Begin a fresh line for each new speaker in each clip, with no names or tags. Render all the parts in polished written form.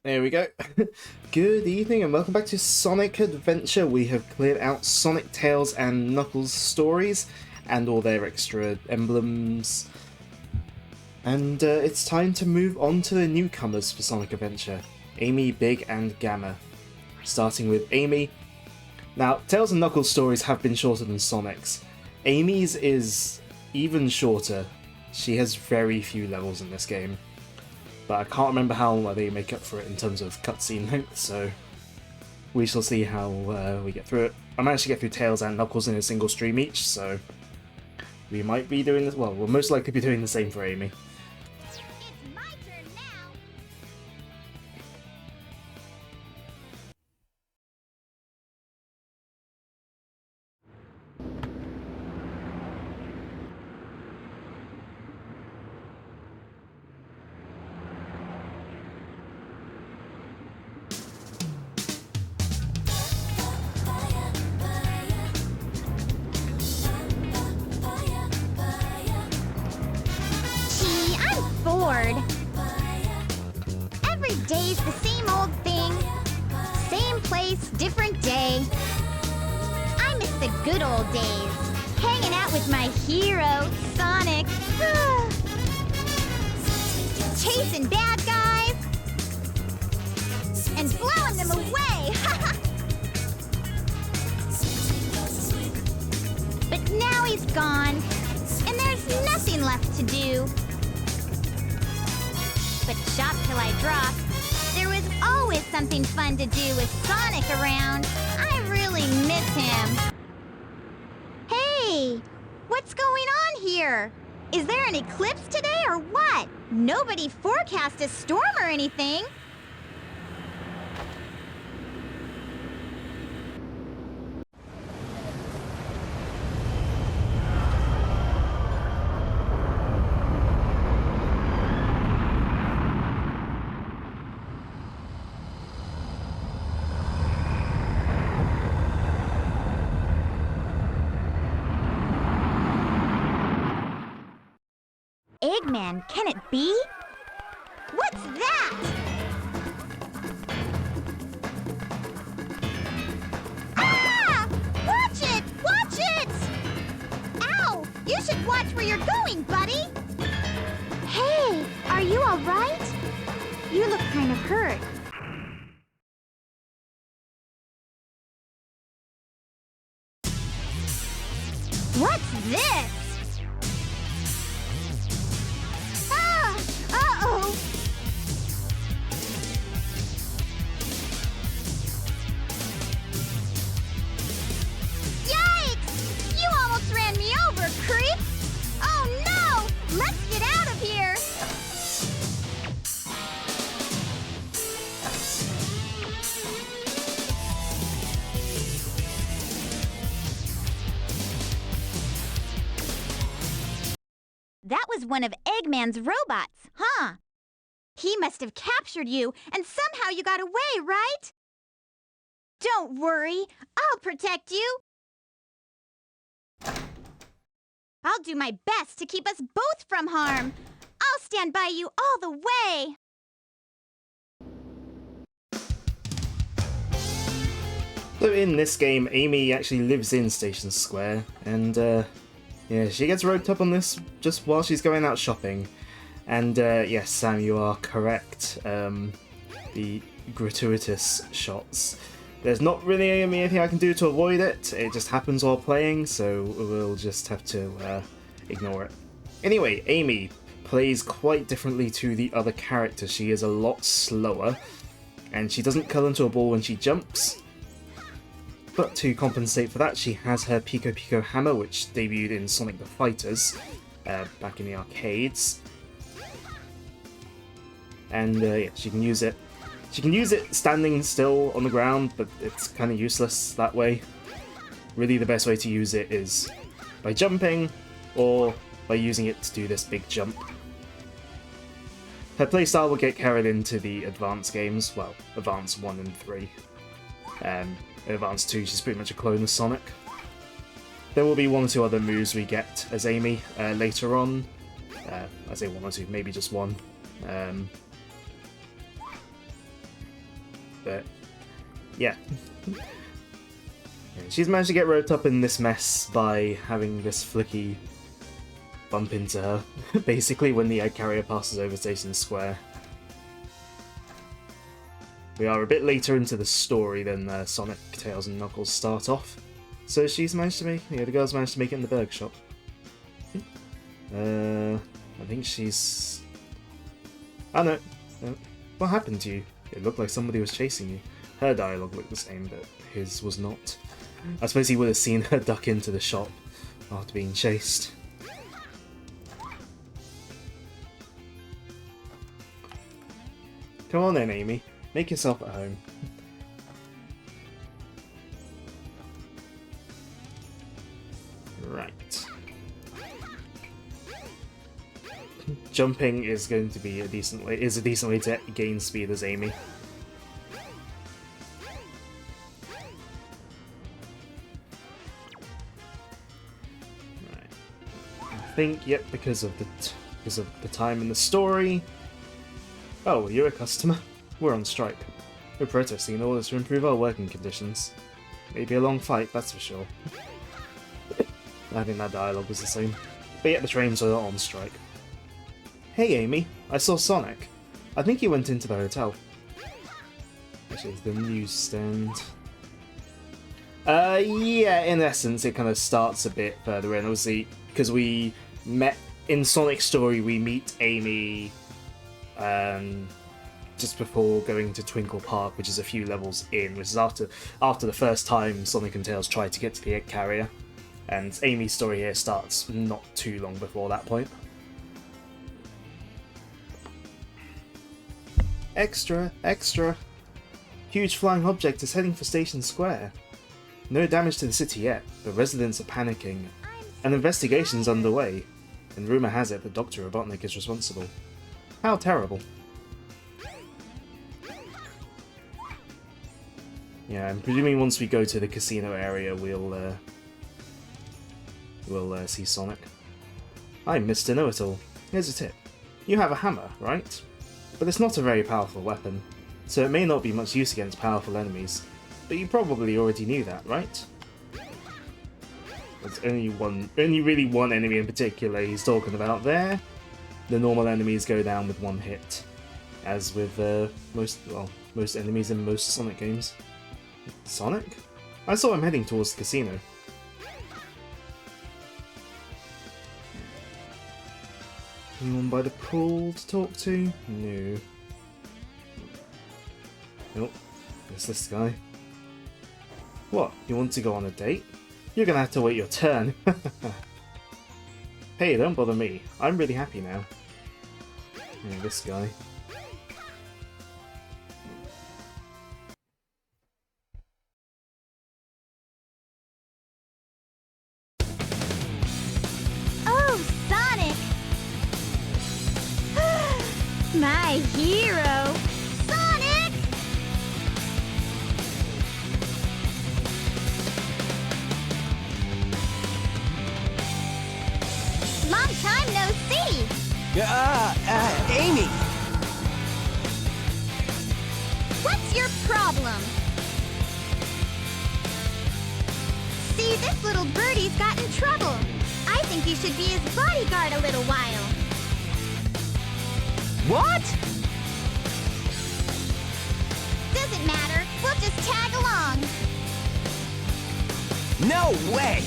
There we go. Good evening and welcome back to Sonic Adventure. We have cleared out Sonic, Tails and Knuckles stories and all their extra emblems. And it's time to move on to the newcomers for Sonic Adventure. Amy, Big and Gamma. Starting with Amy. Now, Tails and Knuckles stories have been shorter than Sonic's. Amy's is even shorter. She has very few levels in this game. But I can't remember how they make up for it in terms of cutscene length, so we shall see how we get through it. I managed to get through Tails and Knuckles in a single stream each, so we might be doing this. Well, we'll most likely be doing the same for Amy.
It's my turn now. Gee, I'm bored. Every day's the same old thing. Same place, different day. I miss the good old days. Hanging out with my hero, Sonic. Chasing bad guys. And blowing them away. But now he's gone. And there's nothing left to do. But shop till I drop. There was always something fun to do with Sonic around. I really miss him. Hey, what's going on here? Is there an eclipse today or what? Nobody forecast a storm or anything. Eggman, can it be? What's that? Ah! Watch it! Watch it! Ow! You should watch where you're going, buddy! Hey, are you all right? You look kind of hurt. What's this? Ah! Uh-oh! Yikes! You almost ran me over, creep! Oh no! Let's get out of here! That was one of Eggman's robots, huh? He must have captured you, and somehow you got away, right? Don't worry, I'll protect you. I'll do my best to keep us both from harm. I'll stand by you all the way.
So in this game, Amy actually lives in Station Square, and yeah, she gets roped up on this just while she's going out shopping. And yes, Sam, you are correct. The gratuitous shots. There's not really anything I can do to avoid it. It just happens while playing, so we'll just have to ignore it. Anyway, Amy plays quite differently to the other characters. She is a lot slower, and she doesn't curl into a ball when she jumps. But to compensate for that, she has her Pico Pico Hammer, which debuted in Sonic the Fighters back in the arcades. And yeah, she can use it. She can use it standing still on the ground, but it's kind of useless that way. Really, the best way to use it is by jumping, or by using it to do this big jump. Her playstyle will get carried into the Advance games, well, Advance 1 and 3. In Advance 2, she's pretty much a clone of Sonic. There will be one or two other moves we get as Amy later on. I say one or two, maybe just one. But yeah. She's managed to get roped up in this mess by having this Flicky bump into her, basically when the egg carrier passes over Station Square. We are a bit later into the story than Sonic, Tails and Knuckles start off. So she's managed to make, the girl's managed to make it in the burger shop. I think she's... Oh no, what happened to you? It looked like somebody was chasing you. Her dialogue looked the same, but his was not. I suppose he would have seen her duck into the shop after being chased. Come on then, Amy. Make yourself at home. Right. Jumping is going to be a decent way to gain speed as Amy. Right. I think, yep, because of the time in the story. Oh, you're a customer? We're on strike. We're protesting in order to improve our working conditions. Maybe a long fight, that's for sure. I think that dialogue was the same. But yet the trains are on strike. Hey Amy, I saw Sonic. I think he went into the hotel. Actually, it's the newsstand. Yeah, in essence, it kind of starts a bit further in. Obviously, because we met in Sonic's story, we meet Amy just before going to Twinkle Park, which is a few levels in, which is after the first time Sonic and Tails tried to get to the egg carrier. And Amy's story here starts not too long before that point. Extra, extra. Huge flying object is heading for Station Square. No damage to the city yet, but residents are panicking. An investigation's underway, and rumour has it that Dr. Robotnik is responsible. How terrible. Yeah, I'm presuming once we go to the casino area, we'll see Sonic. I'm Mr. Know-It-All. Here's a tip. You have a hammer, right? But it's not a very powerful weapon, so it may not be much use against powerful enemies. But you probably already knew that, right? There's only really one enemy in particular he's talking about there. The normal enemies go down with one hit, as with most enemies in most Sonic games. Sonic? I saw him heading towards the casino. Anyone by the pool to talk to? No. Nope. It's this guy. What? You want to go on a date? You're gonna have to wait your turn. Hey, don't bother me. I'm really happy now. Yeah, this guy.
Oh, Sonic! My hero! Sonic! Long time no see!
Amy!
What's your problem? See, this little birdie's got in trouble. I think you should be his bodyguard a little while.
What?
Doesn't matter. We'll just tag along.
No way!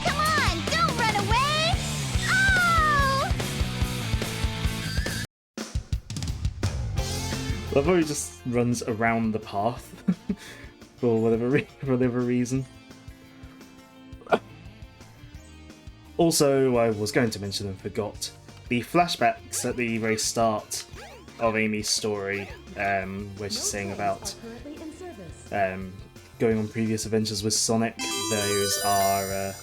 Come on, don't run away! Oh!
Love how he just runs around the path for whatever reason. Also, I was going to mention and forgot the flashbacks at the very start of Amy's story, where she's saying about going on previous adventures with Sonic. Those are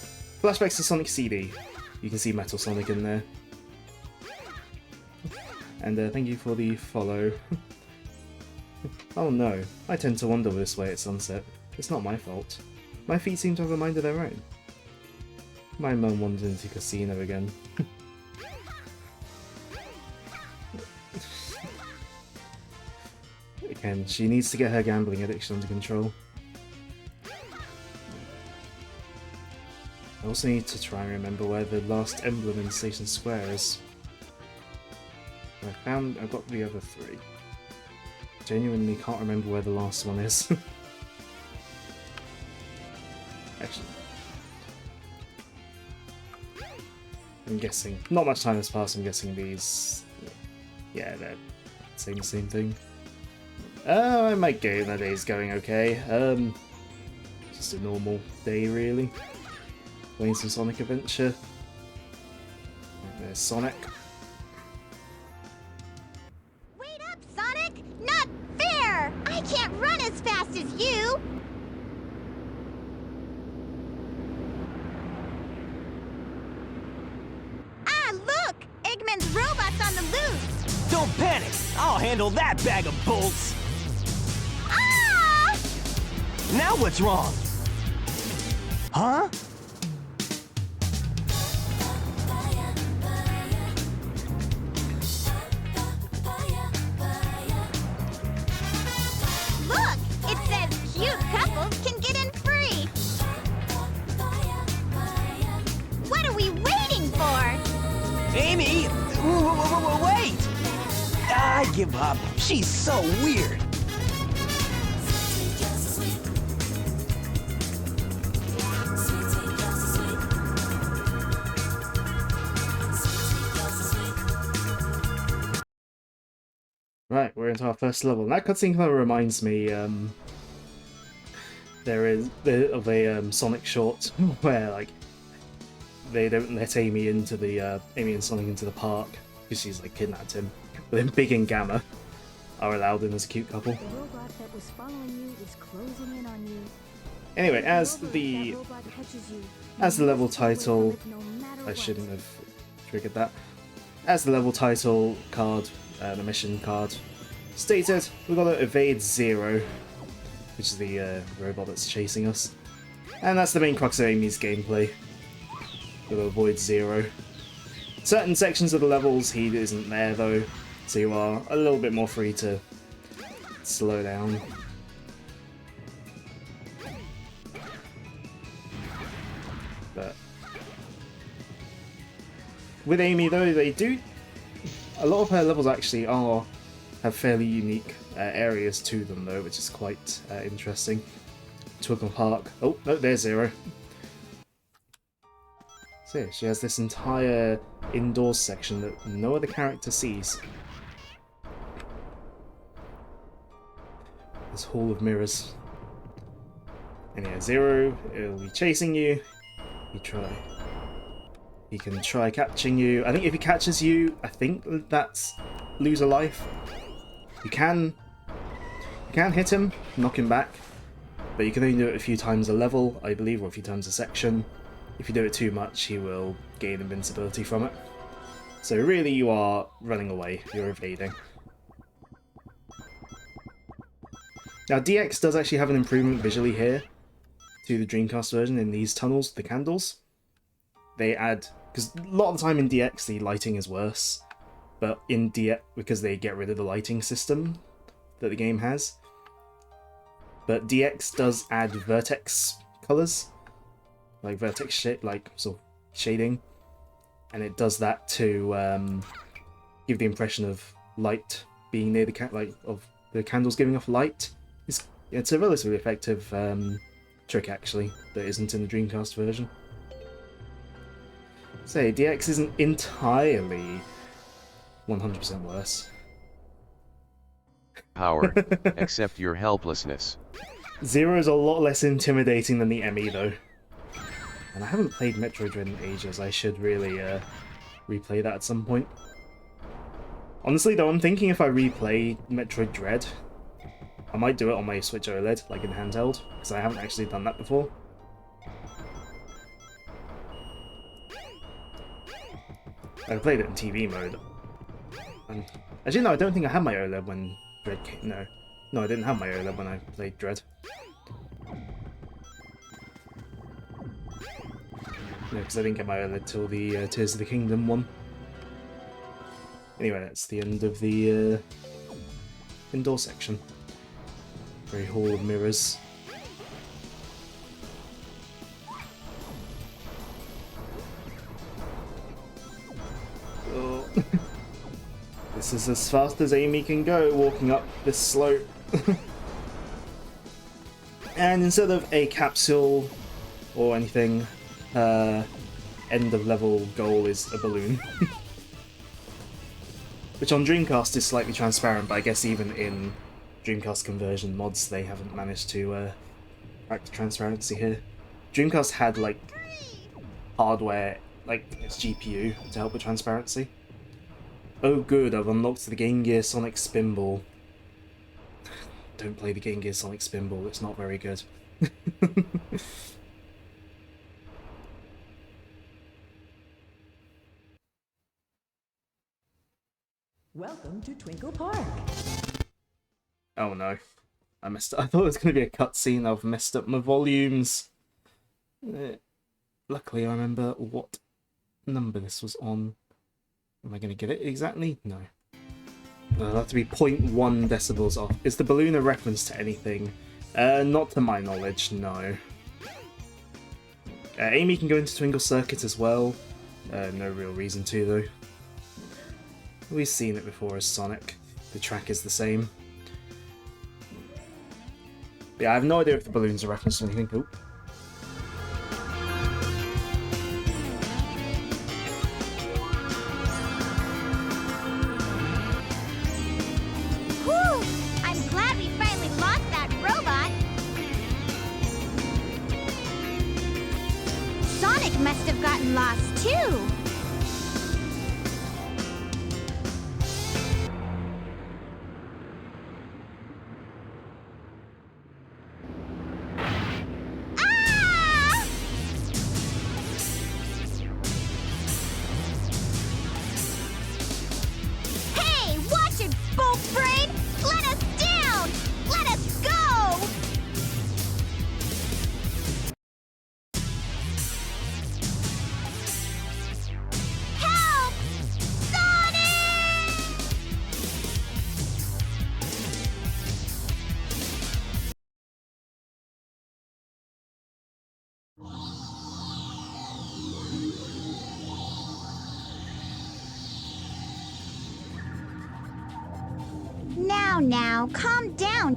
flashbacks to Sonic CD. You can see Metal Sonic in there. And thank you for the follow. Oh no, I tend to wander this way at sunset. It's not my fault. My feet seem to have a mind of their own. My mum wandered into casino again. Ken, she needs to get her gambling addiction under control. I also need to try and remember where the last emblem in Station Square is. I've got the other 3. Genuinely can't remember where the last one is. Actually, I'm guessing. Not much time has passed, I'm guessing these... Yeah, they're same thing. My gamer day is going okay. Just a normal day, really. Playing some Sonic Adventure. There's Sonic.
Wait up, Sonic! Not fair! I can't run as fast as you! Ah, look! Eggman's robot's on the loose!
Don't panic! I'll handle that bag of bolts!
Ah!
Now what's wrong? Huh?
Look! It says cute couples can get in free! What are we waiting for?
Amy! Wait! I give up. She's so weird.
Right, we're into our first level. And that cutscene kind of reminds me, there is a bit of a Sonic short where, like, they don't let Amy into the, Amy and Sonic into the park because she's, like, kidnapped him. But then Big and Gamma are allowed in as a cute couple.
The robot that was following you is closing in on you.
Anyway, as
If
the
that robot catches you,
level
you must
title,
live no matter
I
what.
shouldn't have triggered that. As the level title card, the mission card stated, we've got to evade Zero, which is the robot that's chasing us. And that's the main crux of Amy's gameplay. We've got to avoid Zero. Certain sections of the levels he isn't there though, so you are a little bit more free to slow down. But with Amy though, they do... A lot of her levels actually have fairly unique areas to them though, which is quite interesting. Twickenham Park. Oh, no, there's Zero. So yeah, she has this entire indoors section that no other character sees. This hall of mirrors. And yeah, Zero, it'll be chasing you. He can try catching you. I think if he catches you, I think that's lose a life. You can hit him, knock him back, but you can only do it a few times a level, I believe, or a few times a section. If you do it too much, he will gain invincibility from it. So really you are running away, you're evading. Now DX does actually have an improvement visually here to the Dreamcast version in these tunnels, the candles. They add, because a lot of the time in DX the lighting is worse, but in DX, because they get rid of the lighting system that the game has. But DX does add vertex colours, like vertex sort of shading, and it does that to give the impression of light being near the of the candles giving off light. It's a relatively effective trick actually that isn't in the Dreamcast version. Say DX isn't entirely 100% worse.
Power, accept your helplessness.
Zero is a lot less intimidating than the ME though. And I haven't played Metroid Dread in ages, I should really replay that at some point. Honestly though, I'm thinking if I replay Metroid Dread, I might do it on my Switch OLED, like in handheld, because I haven't actually done that before. I played it in TV mode. And actually no, I don't think I had my OLED when Dread came. No, I didn't have my OLED when I played Dread. No, because I didn't get my OLED till the Tears of the Kingdom one. Anyway, that's the end of the indoor section. Very Hall of Mirrors. Oh. This is as fast as Amy can go walking up this slope. And instead of a capsule or anything, end of level goal is a balloon. Which on Dreamcast is slightly transparent, but I guess even in Dreamcast conversion mods they haven't managed to crack the transparency here. Dreamcast had like hardware, like its GPU, to help with transparency. Oh good, I've unlocked the Game Gear Sonic Spinball. Don't play the Game Gear Sonic Spinball, it's not very good.
Welcome to Twinkle Park.
Oh no. I messed up. I thought it was going to be a cutscene. I've messed up my volumes. Luckily I remember what number this was on. Am I going to get it exactly? No. It'll have to be 0.1 decibels off. Is the balloon a reference to anything? Not to my knowledge, no. Amy can go into Twinkle Circuit as well. No real reason to, though. We've seen it before as Sonic. The track is the same. But yeah, I have no idea if the balloon's a reference to anything. Oop.
Whew! I'm glad we finally lost that robot. Sonic must have gotten lost too. Ah! Hey, watch it, Bolt Brain! Let us down! Let us go! Help! Sonic! Now, calm down.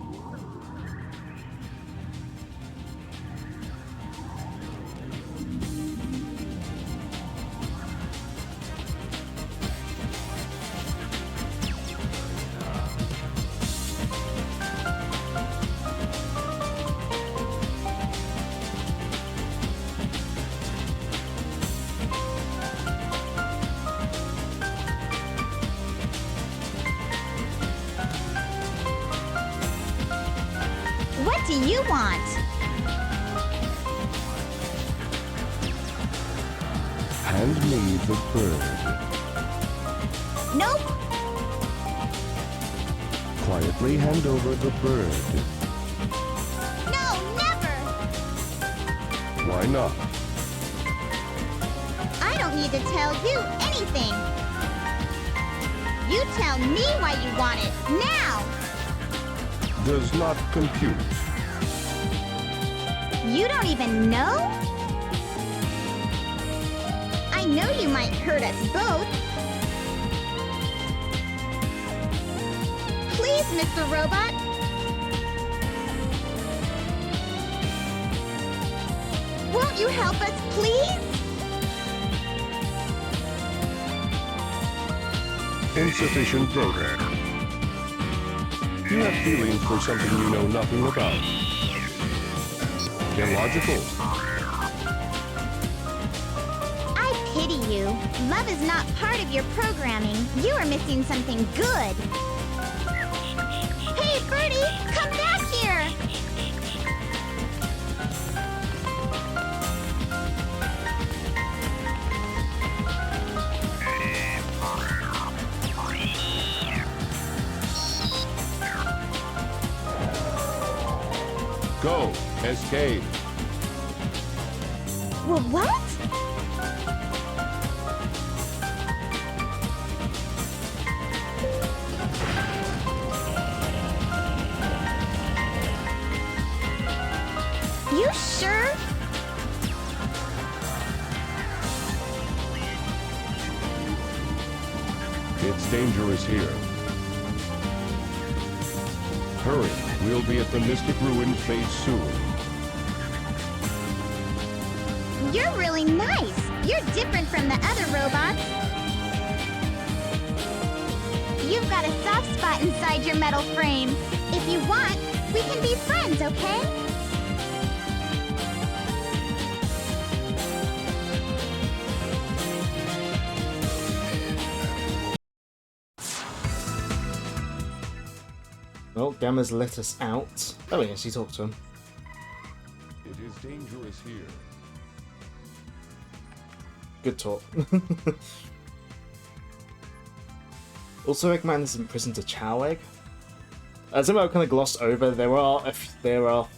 What do you want?
Hand me the bird.
Nope.
Quietly hand over the bird.
No, never.
Why not?
I don't need to tell you anything. You tell me why you want it now.
Does not compute.
You don't even know? I know you might hurt us both. Please, Mr. Robot. Won't you help us, please?
Insufficient data. You have feelings for something you know nothing about. Illogical.
I pity you. Love is not part of your programming. You are missing something good. Hey, Birdie, come back here!
Go. Escape.
Well, what?
Its danger is here. Hurry, we'll be at the Mystic Ruin phase soon.
You're really nice. You're different from the other robots. You've got a soft spot inside your metal frame. If you want, we can be friends, okay?
Well, Gamma's let us out. Oh yes, you talked to him.
It is dangerous here.
Good talk. Also, Eggman is imprisoned to Chow Egg. Something I kind of glossed over. There are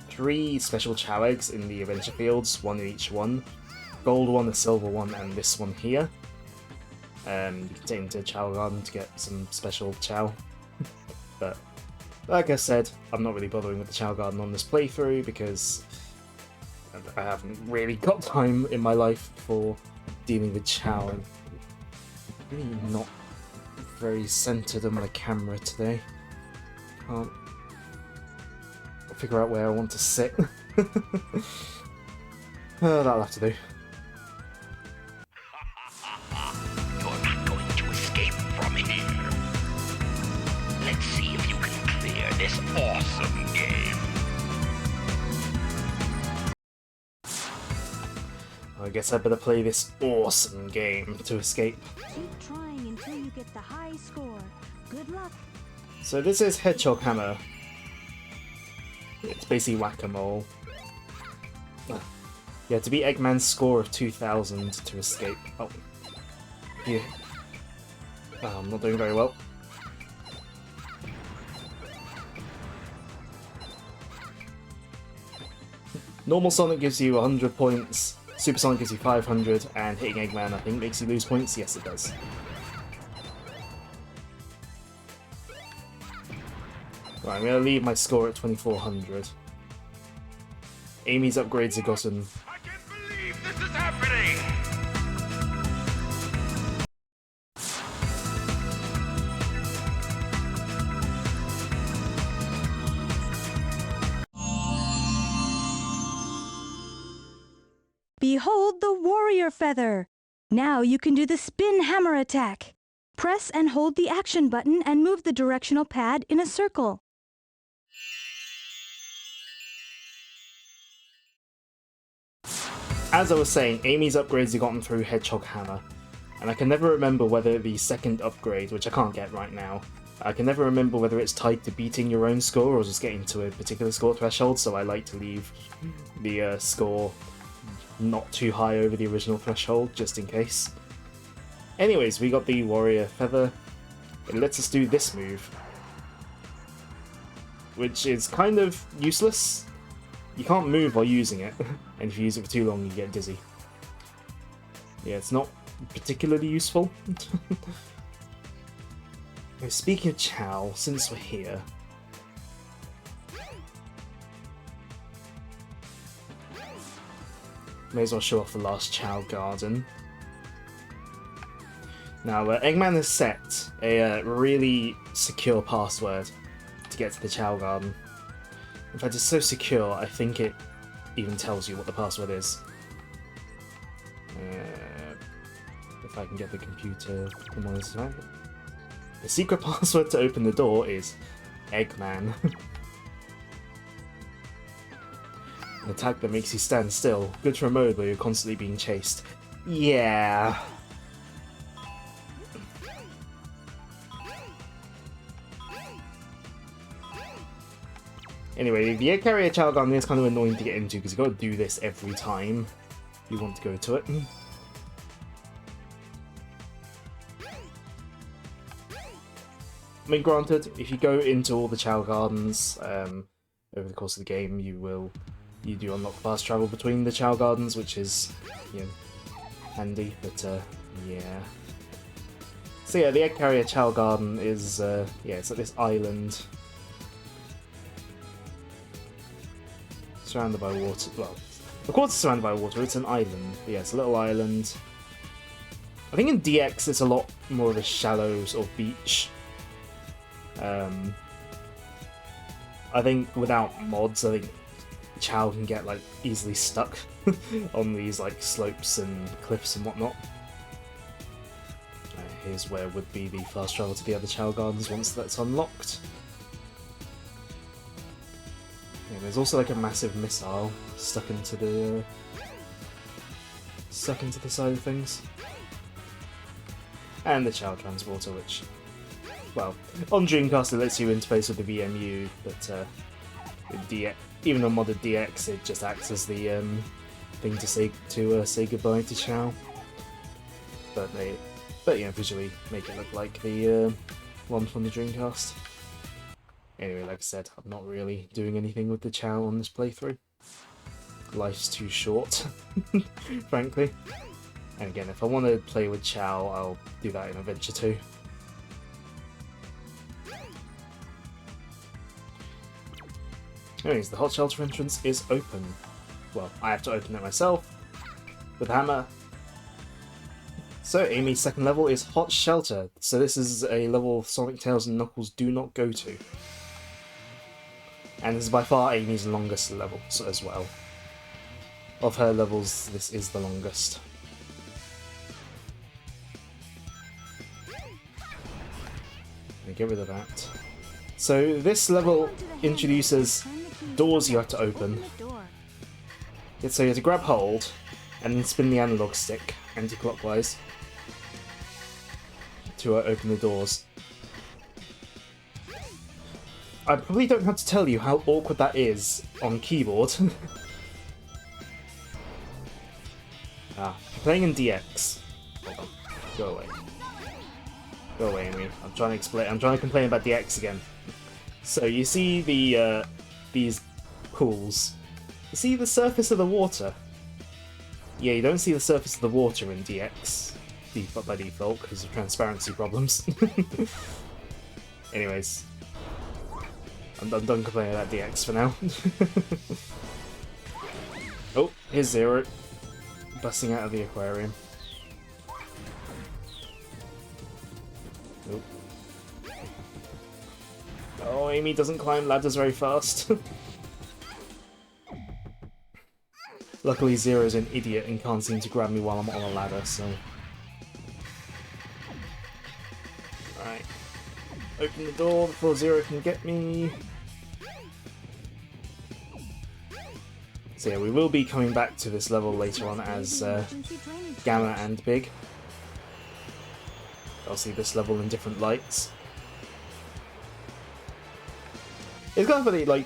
three special Chow Eggs in the adventure fields, one in each one. Gold one, the silver one, and this one here. You can take them to Chow Garden to get some special Chow. But like I said, I'm not really bothering with the Chow Garden on this playthrough because I haven't really got time in my life for dealing with Chow. I'm really not very centered on my camera today. Can't figure out where I want to sit. That'll have to do.
You're not going to escape from here. Let's see if you can clear this awesome game.
I guess I better play this awesome game to escape.
Keep trying until you get the high score. Good luck.
So this is Hedgehog Hammer. It's basically whack-a-mole. Yeah, to beat Eggman's score of 2000 to escape. Oh. Yeah. Oh, I'm not doing very well. Normal Sonic gives you 100 points, Super Sonic gives you 500, and hitting Eggman I think makes you lose points. Yes, it does. Right, I'm going to leave my score at 2400. Amy's upgrades have gotten...
I can't believe this is happening!
Behold the warrior feather! Now you can do the spin hammer attack. Press and hold the action button and move the directional pad in a circle.
As I was saying, Amy's upgrades have gotten through Hedgehog Hammer, and I can never remember whether the second upgrade, which I can't get right now, I can never remember whether it's tied to beating your own score or just getting to a particular score threshold, so I like to leave the score not too high over the original threshold, just in case. Anyways, we got the Warrior Feather. It lets us do this move, which is kind of useless. You can't move while using it, and if you use it for too long you get dizzy. Yeah, it's not particularly useful. Speaking of Chow, since we're here... may as well show off the last Chow Garden. Now, Eggman has set a really secure password to get to the Chow Garden. In fact, it's so secure, I think it even tells you what the password is. If I can get the computer to monitor it. The secret password to open the door is Eggman. An attack that makes you stand still. Good for a mode where you're constantly being chased. Yeah. Anyway, the Egg Carrier Chow Garden is kind of annoying to get into because you've got to do this every time you want to go to it. I mean, granted, if you go into all the Chow Gardens over the course of the game, you do unlock fast travel between the Chow Gardens, which is, you know, handy, but yeah. So yeah, the Egg Carrier Chow Garden is, yeah, it's at this island. Surrounded by water. Well, of course it's surrounded by water, it's an island. But yeah, it's a little island. I think in DX it's a lot more of a shallow sort of beach. I think without mods, I think Chao can get like easily stuck on these like slopes and cliffs and whatnot. Here's where would be the fast travel to the other Chao Gardens once that's unlocked. Yeah, there's also like a massive missile stuck into the side of things, and the Chao Transporter, which, well, on Dreamcast it lets you interface with the VMU, but with DX, even on modded DX, it just acts as the thing to say goodbye to Chao. But visually make it look like the one from the Dreamcast. Anyway, like I said, I'm not really doing anything with the Chao on this playthrough. Life's too short, frankly. And again, if I want to play with Chao, I'll do that in Adventure 2. Anyways, the hot shelter entrance is open. Well, I have to open it myself with a hammer. So, Amy's second level is Hot Shelter. So this is a level Sonic, Tails and Knuckles do not go to. And this is by far Amy's longest level as well. Of her levels, this is the longest. Let me get rid of that. So this level introduces doors you have to open. So you have to grab hold and then spin the analog stick anti-clockwise to open the doors. I probably don't have to tell you how awkward that is on keyboard. Playing in DX. Hold on. Go away. Go away, Amy. I'm trying to complain about DX again. So you see the these pools. You see the surface of the water? Yeah, you don't see the surface of the water in DX by default because of transparency problems. Anyways, I'm done complaining about DX for now. Oh, here's Zero, busting out of the aquarium. Oh. Oh, Amy doesn't climb ladders very fast. Luckily, Zero's an idiot and can't seem to grab me while I'm on a ladder, so... Alright. Open the door before Zero can get me. So yeah, we will be coming back to this level later on as Gamma and Big. I'll see this level in different lights. It's kind of funny, like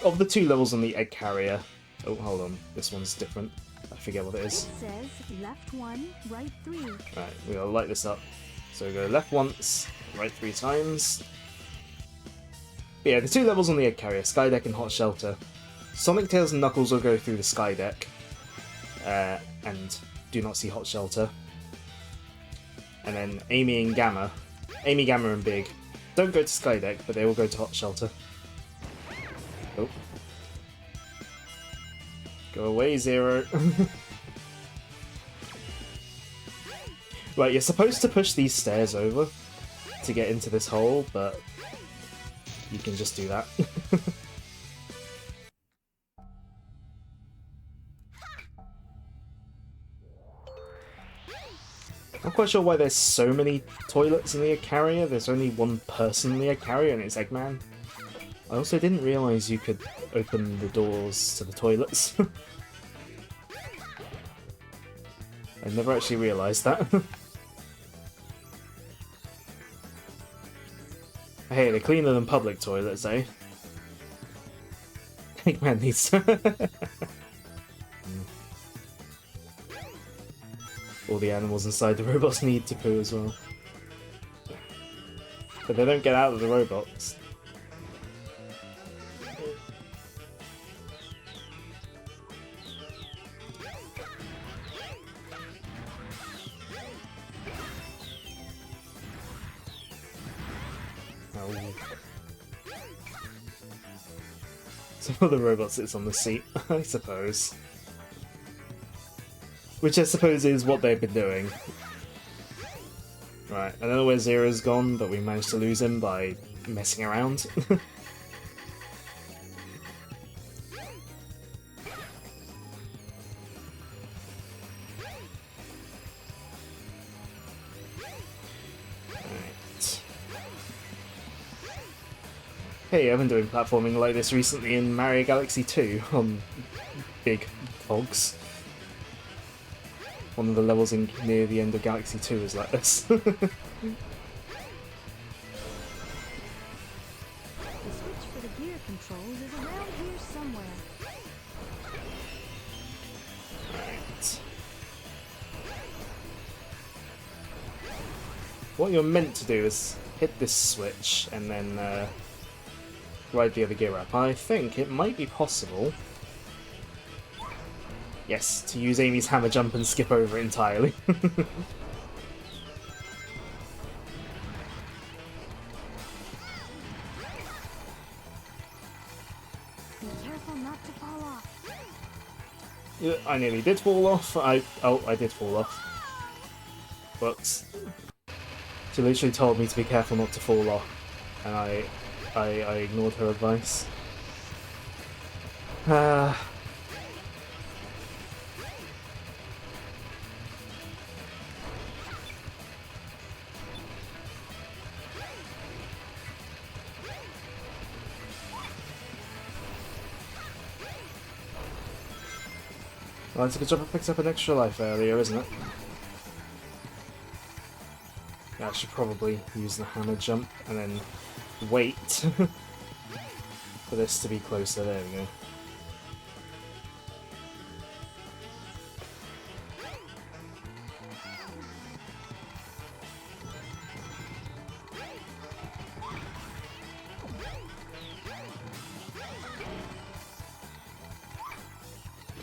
of the two levels on the egg carrier. Oh, hold on, this one's different. I forget what it is.
It says left 1, right 3.
Right, we gotta light this up. So we go left once, right 3 times. But yeah, the two levels on the egg carrier, Sky Deck and Hot Shelter. Sonic, Tails and Knuckles will go through the Sky Deck and do not see Hot Shelter. And then Amy, Gamma and Big don't go to Sky Deck, but they will go to Hot Shelter. Oh. Go away, Zero. Right, you're supposed to push these stairs over to get into this hole, but you can just do that. I'm quite sure why there's so many toilets in the egg carrier. There's only one person in the egg carrier, and it's Eggman. I also didn't realise you could open the doors to the toilets. I never actually realised that. Hey, they're cleaner than public toilets, eh? Eggman needs to... All the animals inside the robots need to poo as well. But they don't get out of the robots. Oh. Some of the robot sits on the seat, I suppose. Which I suppose is what they've been doing. Right, I don't know where Zero's gone, but we managed to lose him by messing around. Right. Hey, I've been doing platforming like this recently in Mario Galaxy 2 on big cogs. One of the levels in near the end of Galaxy 2 is like this.
The switch for the gear controls is around here somewhere.
Right. What you're meant to do is hit this switch and then ride the other gear up. I think it might be possible. Yes, to use Amy's hammer jump and skip over it entirely.
Be careful not to fall off.
Yeah, I nearly did fall off. I did fall off. But she literally told me to be careful not to fall off, and I ignored her advice. Well, it's a good job I picked up an extra life earlier, isn't it? Yeah, I should probably use the hammer jump and then wait for this to be closer. There we go.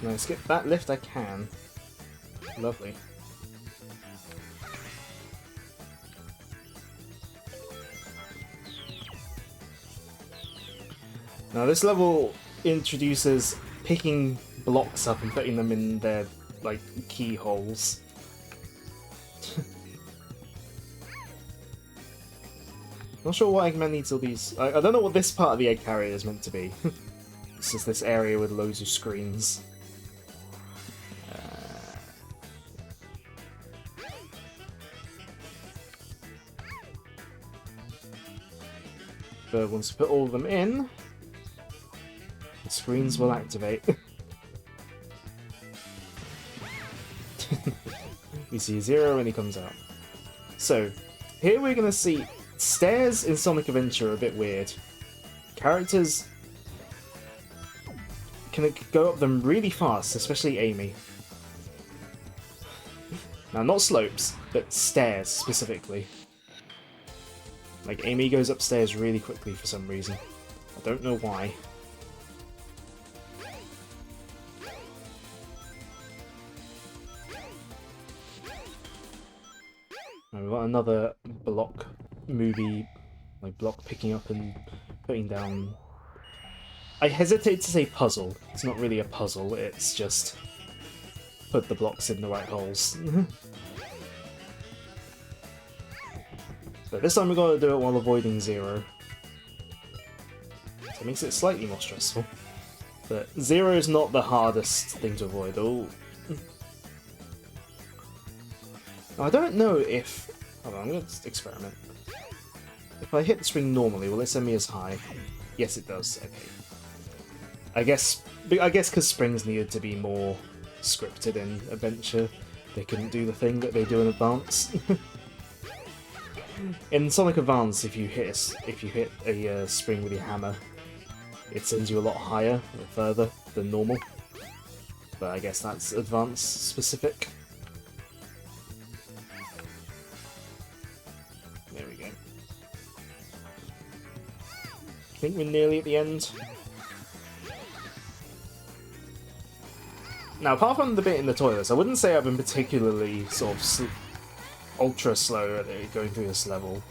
Can I skip that lift? I can. Lovely. Now this level introduces picking blocks up and putting them in their, like, keyholes. Not sure why Eggman needs all these... I don't know what this part of the egg carrier is meant to be. It's just this area with loads of screens. But once you put all of them in, the screens will activate. We see Zero when he comes out. So, here we're going to see stairs in Sonic Adventure are a bit weird. Characters can go up them really fast, especially Amy. Now, not slopes, but stairs specifically. Like, Amy goes upstairs really quickly for some reason. I don't know why. Now we've got another block movie, like block picking up and putting down. I hesitate to say puzzle. It's not really a puzzle, it's just put the blocks in the right holes. But this time we're going to do it while avoiding Zero. So it makes it slightly more stressful. But Zero is not the hardest thing to avoid. Oh. Now, I don't know if... Hold on, I'm going to experiment. If I hit the string normally, will it send me as high? Yes, it does. Okay. I guess because springs needed to be more scripted in Adventure, they couldn't do the thing that they do in Advance. In Sonic Advance, if you hit a spring with your hammer, it sends you a lot higher or further than normal. But I guess that's Advance specific. There we go. I think we're nearly at the end. Now, apart from the bit in the toilets, I wouldn't say I've been particularly sort of ultra slow at going through this level.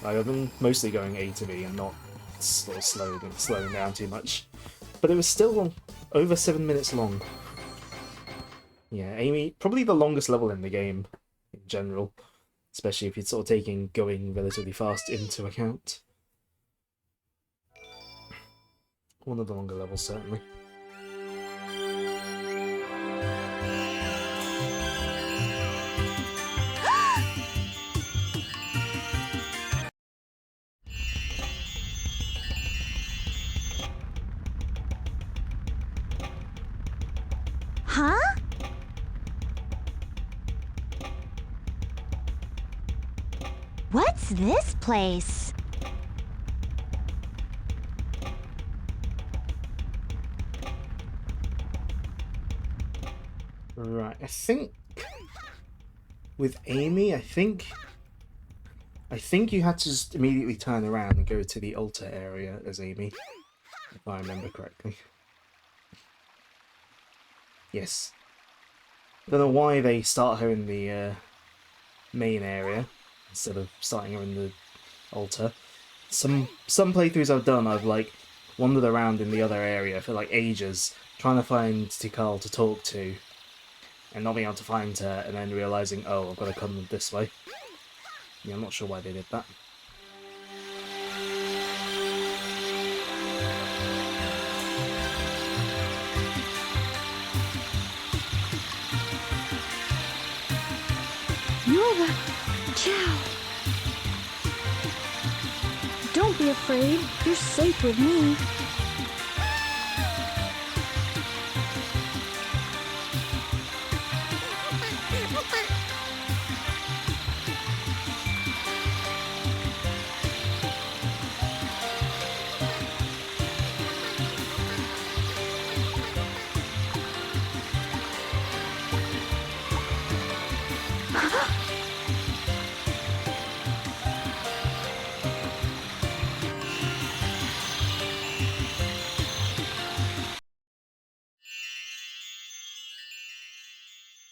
Like, I've been mostly going A to B and not sort of slowing down too much. But it was still over 7 minutes long. Yeah, Amy, probably the longest level in the game in general. especially if you're sort of taking going relatively fast into account. One of the longer levels, certainly.
Huh? What's this place?
Right, I think with Amy, I think you had to just immediately turn around and go to the altar area as Amy, if I remember correctly. Yes. Don't know why they start her in the main area instead of starting her in the altar. Some playthroughs I've done, I've like wandered around in the other area for like ages, trying to find Tikal to talk to, and not being able to find her, and then realizing, oh, I've got to come this way. Yeah, I'm not sure why they did that.
You're the Chow. Don't be afraid. You're safe with me.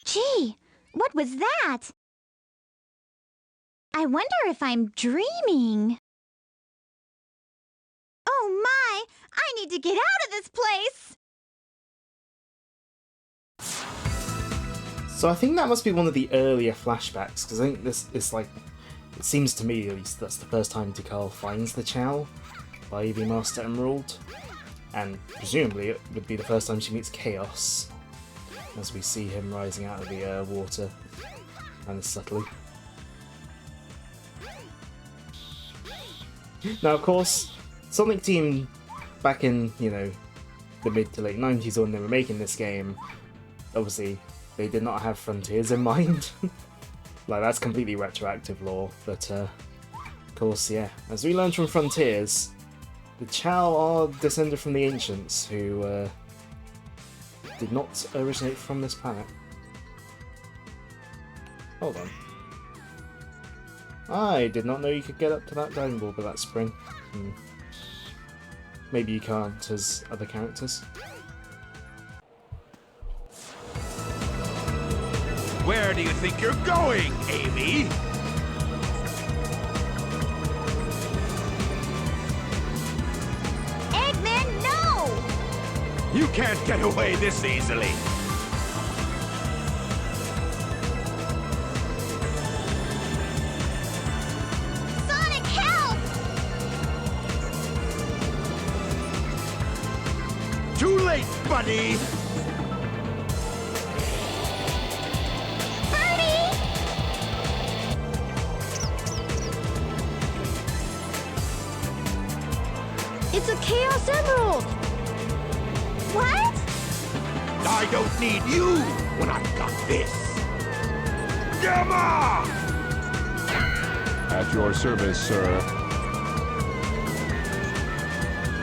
Gee, what was that? I wonder if I'm dreaming. Oh my! I need to get out of this place!
So I think that must be one of the earlier flashbacks, because I think this is like, it seems to me at least, that's the first time Tikal finds the Chow by the Master Emerald, and presumably it would be the first time she meets Chaos, as we see him rising out of the water, kind of subtly. Now, of course, Sonic Team, back in, you know, the mid to late 90s when they were making this game, obviously they did not have Frontiers in mind. Like, that's completely retroactive lore, but of course, yeah. As we learned from Frontiers, the Chow are descended from the Ancients, who did not originate from this planet. Hold on. I did not know you could get up to that diving board with that spring. Maybe you can't as other characters.
Where do you think you're going, Amy?
Eggman, no!
You can't get away this easily.
Sonic, help!
Too late, buddy!
Birdie!
It's a Chaos Emerald!
What?
I don't need you when I've got this. Gamma!
At your service, sir.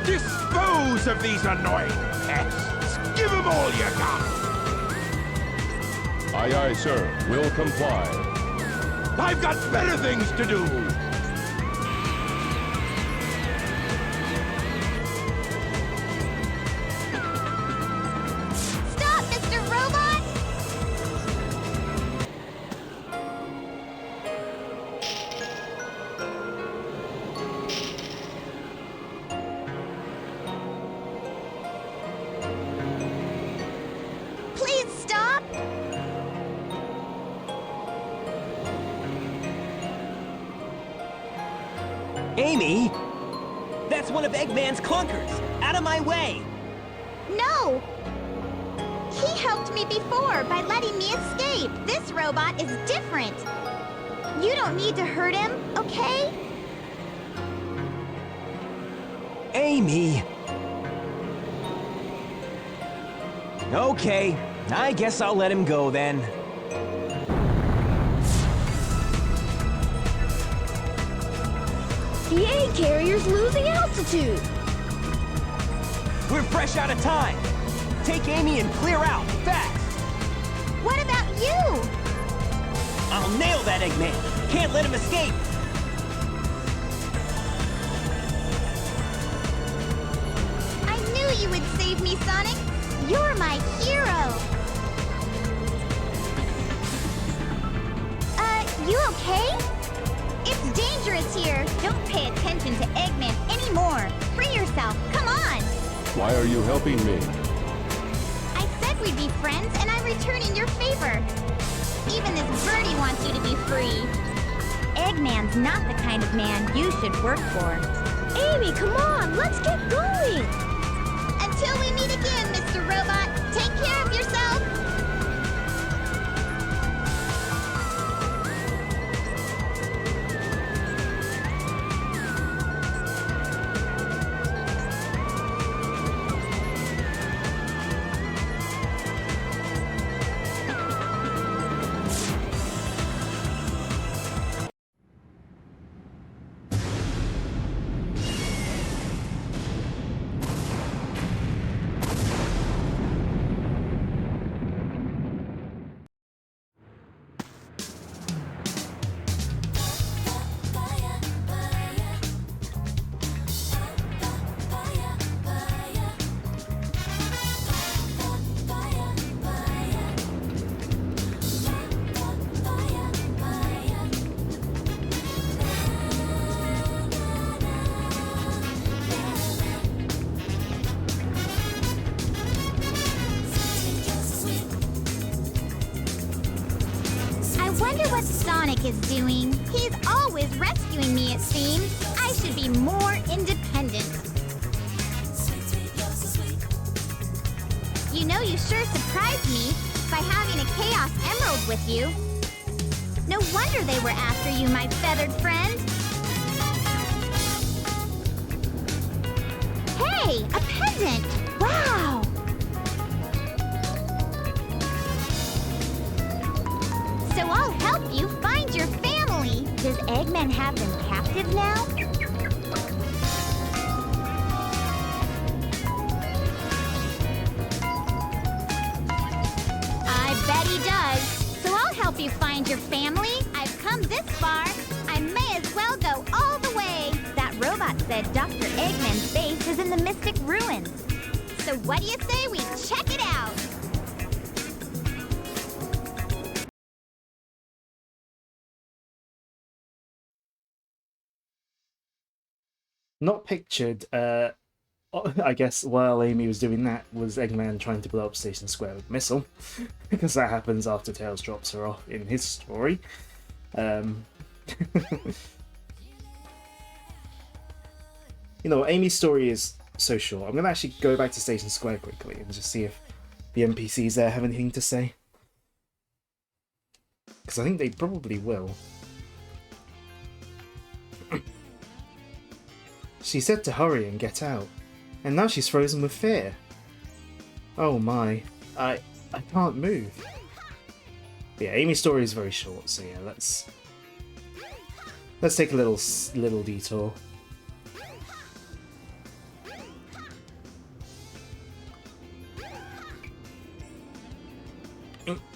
Dispose of these annoying pests. Give them all you got.
Aye, aye, sir. Will comply.
I've got better things to do.
Stop, Mr. Robot! Please stop!
Amy! That's one of Eggman's clunkers! Out of my way!
No! He helped me before by letting me escape. This robot is different. You don't need to hurt him, okay?
Amy! Okay, I guess I'll let him go then.
The egg carrier's losing altitude.
We're fresh out of time. Take Amy and clear out, fast!
What about you?
I'll nail that Eggman! Can't let him escape!
I knew you would save me, Sonic. You're my hero. You okay? It's dangerous here. Don't pay attention to Eggman anymore. Free yourself. Come on.
Why are you helping me?
I said we'd be friends, and I'm returning your favor. Even this birdie wants you to be free. Eggman's not the kind of man you should work for. Amy, come on, let's get going. Until we meet again, Mr. Robot, take care of yourself. I wonder what Sonic is doing. He's always rescuing me, it seems. I should be more independent. You know, you sure surprised me by having a Chaos Emerald with you. No wonder they were after you, my feathered friend. Hey, a pendant! Wow! So I'll help you find your family. Does Eggman have them captive now? I bet he does. So I'll help you find your family. I've come this far. I may as well go all the way. That robot said Dr. Eggman's base is in the Mystic Ruins. So what do you say we check it out?
Not pictured, I guess while Amy was doing that was Eggman trying to blow up Station Square with a missile, because that happens after Tails drops her off in his story. You know, Amy's story is so short. I'm going to actually go back to Station Square quickly and just see if the NPCs there have anything to say. Because I think they probably will. She said to hurry and get out, and now she's frozen with fear. Oh my, I can't move. But yeah, Amy's story is very short, so yeah, let's take a little detour.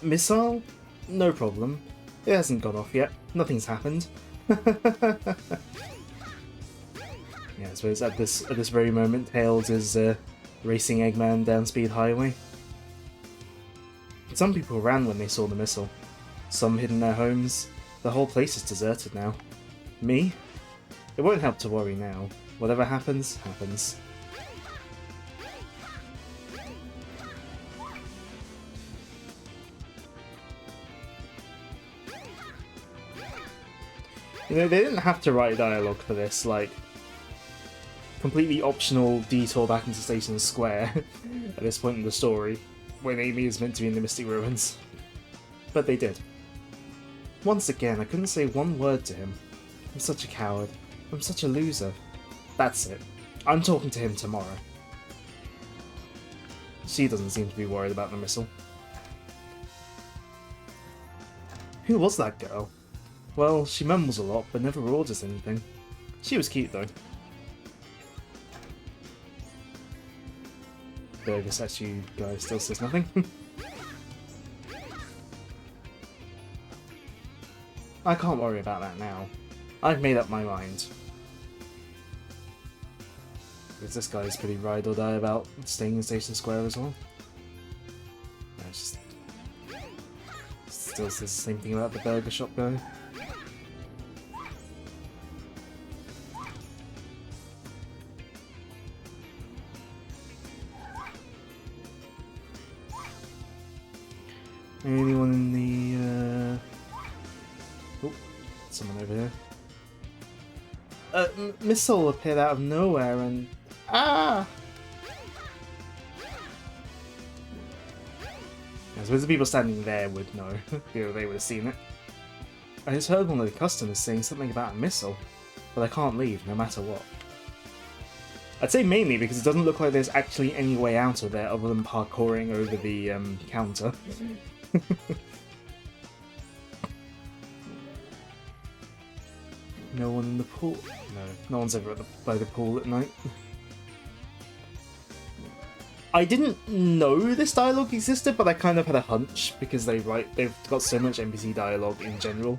Missile? No problem. It hasn't gone off yet. Nothing's happened. Yeah, I suppose at this very moment, Tails is racing Eggman down Speed Highway. Some people ran when they saw the missile. Some hid in their homes. The whole place is deserted now. Me? It won't help to worry now. Whatever happens, happens. You know, they didn't have to write dialogue for this, like, completely optional detour back into Station Square at this point in the story, when Amy is meant to be in the Mystic Ruins. But they did. Once again, I couldn't say one word to him. I'm such a coward. I'm such a loser. That's it. I'm talking to him tomorrow. She doesn't seem to be worried about the missile. Who was that girl? Well, she mumbles a lot, but never orders anything. She was cute, though. Burger statue guy still says nothing. I can't worry about that now. I've made up my mind. Because this guy's pretty ride or die about staying in Station Square as well. No, just still says the same thing about the burger shop guy. Anyone in the oh, someone over here. Missile appeared out of nowhere and I suppose the people standing there would know. They would have seen it. I just heard one of the customers saying something about a missile, but I can't leave no matter what. I'd say mainly because it doesn't look like there's actually any way out of there other than parkouring over the counter. No one in the pool? No one's ever by the pool at night. I didn't know this dialogue existed, but I kind of had a hunch because they've got so much NPC dialogue in general.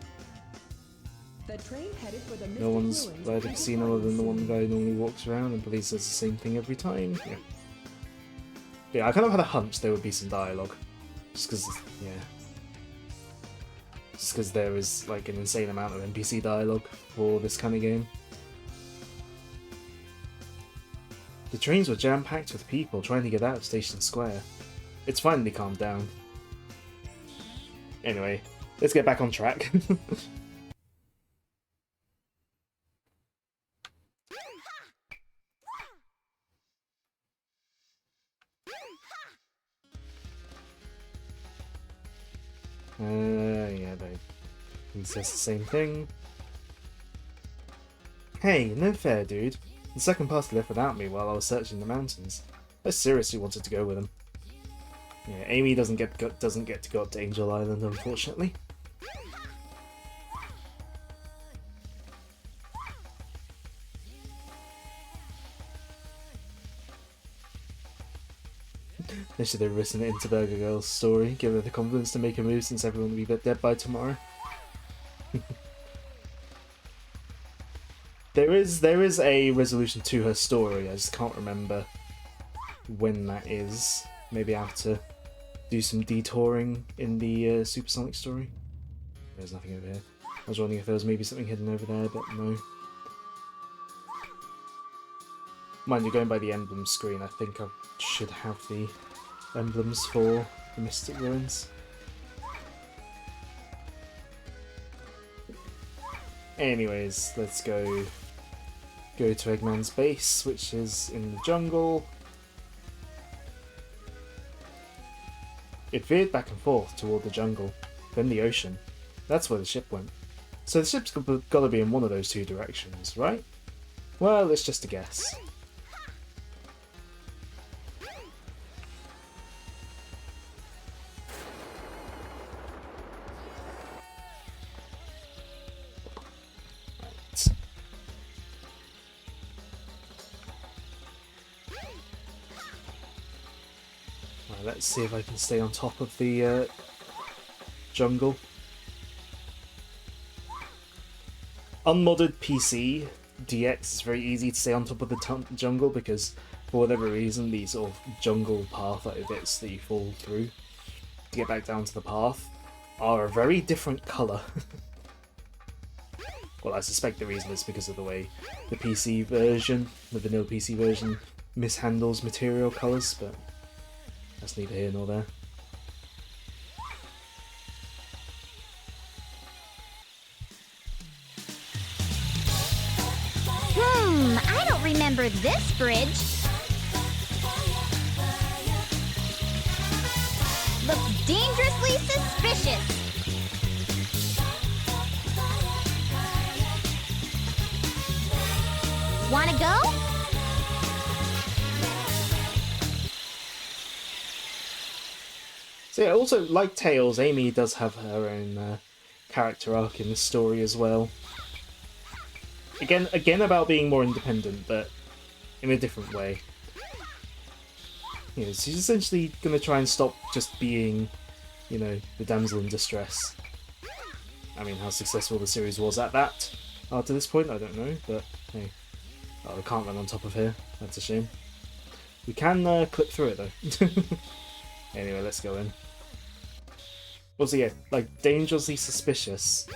The train headed for the
No one's by the casino other than the one guy who normally walks around and police says the same thing every time. Yeah, I kind of had a hunch there would be some dialogue. Just because there is like an insane amount of NPC dialogue for this kind of game. The trains were jam-packed with people trying to get out of Station Square. It's finally calmed down. Anyway, let's get back on track. Yeah, he says the same thing. Hey, no fair, dude. The second party left without me while I was searching the mountains. I seriously wanted to go with him. Yeah, Amy doesn't get to go up to Angel Island, unfortunately. They should have written it into Burger Girl's story, give her the confidence to make a move since everyone will be dead by tomorrow. There is a resolution to her story, I just can't remember when that is. Maybe I have to do some detouring in the Supersonic story. There's nothing over here. I was wondering if there was maybe something hidden over there, but no. Mind you, going by the emblem screen, I think I should have the emblems for the Mystic Ruins. Anyways, let's go to Eggman's base, which is in the jungle. It veered back and forth toward the jungle, then the ocean. That's where the ship went. So the ship's gotta be in one of those two directions, right? Well, it's just a guess. Let's see if I can stay on top of the jungle. Unmodded PC DX is very easy to stay on top of the jungle because for whatever reason these sort of jungle path bits that you fall through to get back down to the path are a very different colour. Well, I suspect the reason is because of the way the PC version, the vanilla PC version, mishandles material colours, but that's neither here nor there.
remember this bridge. Looks dangerously suspicious. Wanna go?
So yeah, also, like Tails, Amy does have her own character arc in this story as well. Again about being more independent, but in a different way. You know, she's essentially going to try and stop just being, you know, the damsel in distress. I mean, how successful the series was at that up to this point, I don't know, but hey. Oh, we can't run on top of here. That's a shame. We can clip through it, though. Anyway, let's go in. Also, yeah, like, dangerously suspicious.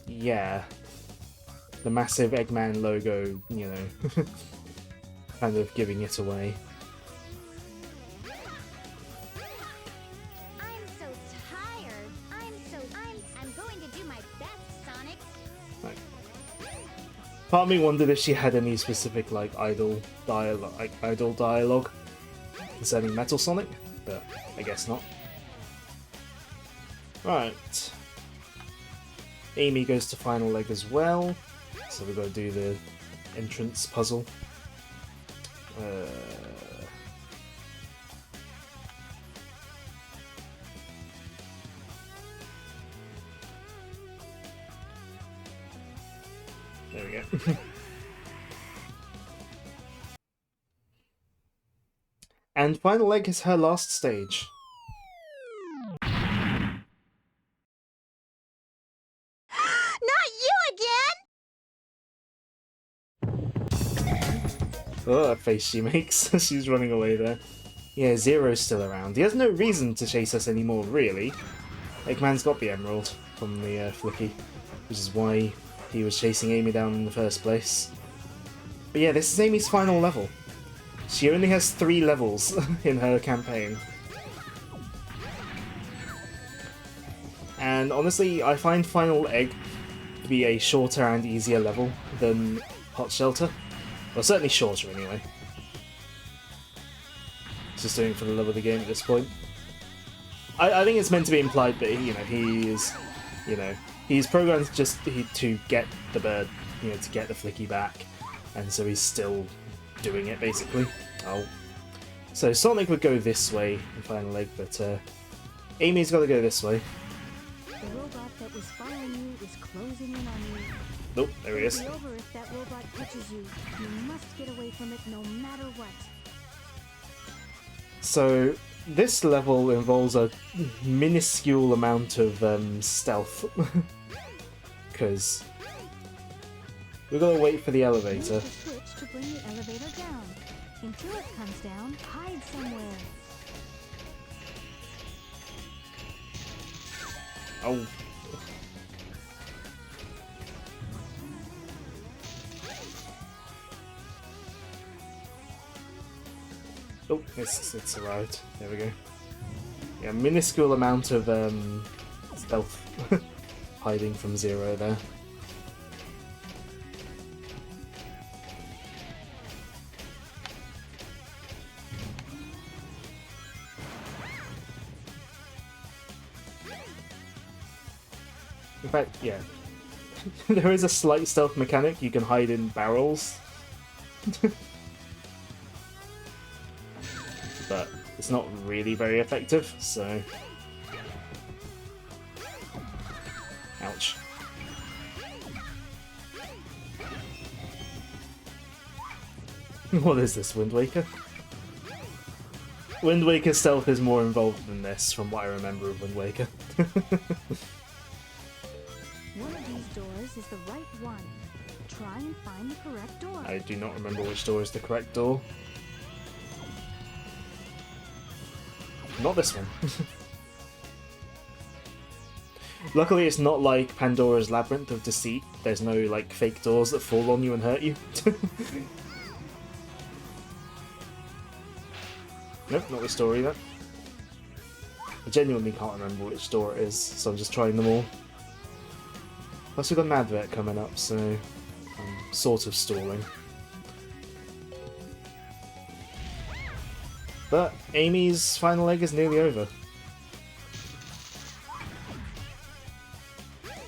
Yeah. The massive Eggman logo, you know, kind of giving it away.
I'm so tired. I'm going to do my best, Sonic.
Like, part of me wondered if she had any specific, like, idle dialogue concerning Metal Sonic, but I guess not. Right. Amy goes to final leg as well, so we've got to do the entrance puzzle. There we go. And final leg is her last stage.
Not you again!
Oh, that face she makes. She's running away there. Yeah, Zero's still around. He has no reason to chase us anymore, really. Eggman's got the emerald from the Flicky, which is why he was chasing Amy down in the first place. But yeah, this is Amy's final level. She only has 3 levels in her campaign. And honestly, I find Final Egg to be a shorter and easier level than Hot Shelter. Well, certainly shorter anyway. Just doing it for the love of the game at this point. I think it's meant to be implied that he is, he's programmed just to get the bird, to get the Flicky back, and so he's still doing it basically. Oh, so Sonic would go this way in Final Egg, but Amy's got to go this way.
The robot that was following you is closing in on you.
Nope, there he is.
It'll be over if that robot touches you. You must get away from it no matter what.
So this level involves a minuscule amount of stealth, because we've got to wait for the elevator.
Use the switch to bring the elevator down. Until it comes down, hide somewhere.
Oh. Oh, it's arrived. There we go. Yeah, minuscule amount of stealth hiding from Zero there. In fact, yeah, there is a slight stealth mechanic. You can hide in barrels. But it's not really very effective, so... Ouch. What is this, Wind Waker? Wind Waker stealth is more involved than this, from what I remember of Wind Waker.
One of these doors is the right one. Try and find the correct door.
I do not remember which door is the correct door. Not this one. Luckily, it's not like Pandora's Labyrinth of Deceit. There's no, like, fake doors that fall on you and hurt you. Nope, not this door either. I genuinely can't remember which door it is, so I'm just trying them all. Plus we've got an advert coming up, so I'm sort of stalling. But Amy's final leg is nearly over.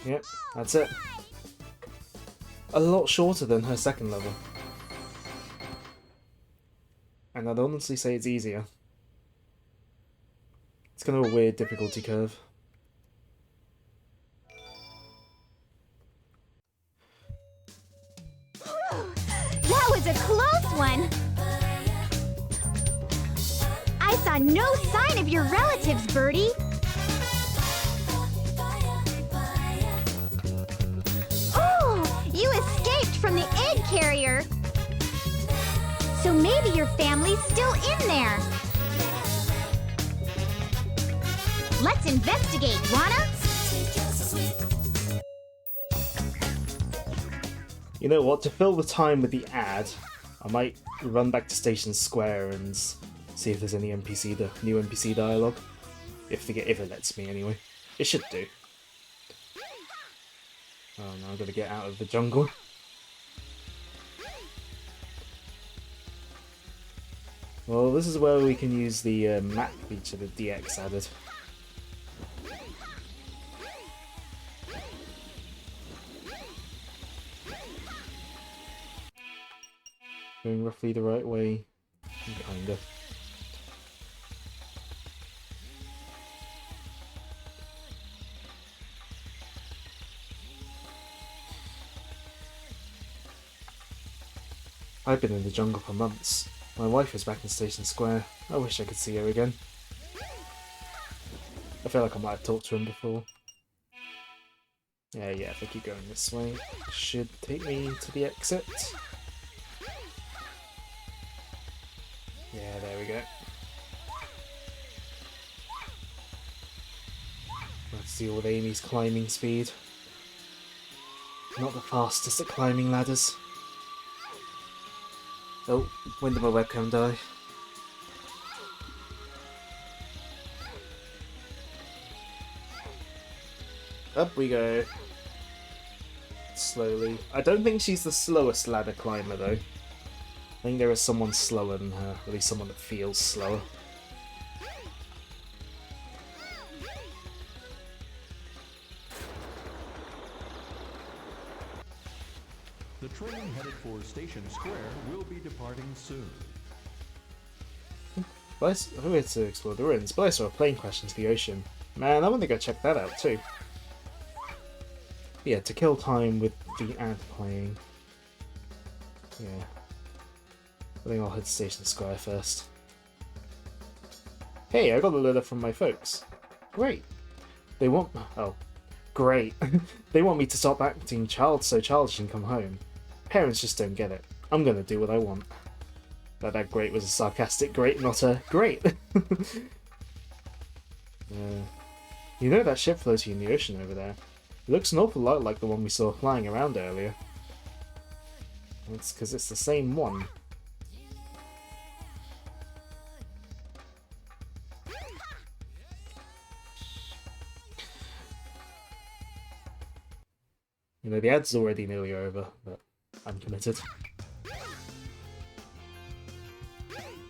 Yep, that's it. A lot shorter than her second level. And I'd honestly say it's easier. It's kind of a weird difficulty curve.
That was a close one! I saw no sign of your relatives, Birdie! Oh! You escaped from the egg carrier! So maybe your family's still in there! Let's investigate, wanna?
You know what, to fill the time with the ad, I might run back to Station Square and see if there's any new NPC dialogue. If it lets me anyway. It should do. Oh no, I've got to get out of the jungle. Well, this is where we can use the map feature that DX added. Going roughly the right way, kind of. I've been in the jungle for months. My wife is back in Station Square. I wish I could see her again. I feel like I might have talked to him before. Yeah, if I keep going this way, it should take me to the exit. Yeah, there we go. Let's deal with Amy's climbing speed. Not the fastest at climbing ladders. Oh, when did my webcam die? Up we go. Slowly. I don't think she's the slowest ladder climber though. I think there is someone slower than her, at least someone that feels slower.
The train headed for Station Square will be departing soon.
I went to explore the ruins, but I saw a plane crash into the ocean. Man, I want to go check that out too. Yeah, to kill time with the ad playing. Yeah. I think I'll head to Station Square first. Hey, I got a letter from my folks. Great. They want... Oh. Great. They want me to stop acting so childish and come home. Parents just don't get it. I'm gonna do what I want. But that great was a sarcastic great, not a great. You know that ship floating in the ocean over there? It looks an awful lot like the one we saw flying around earlier. It's because it's the same one. You know, the ad's already nearly over, but I'm committed.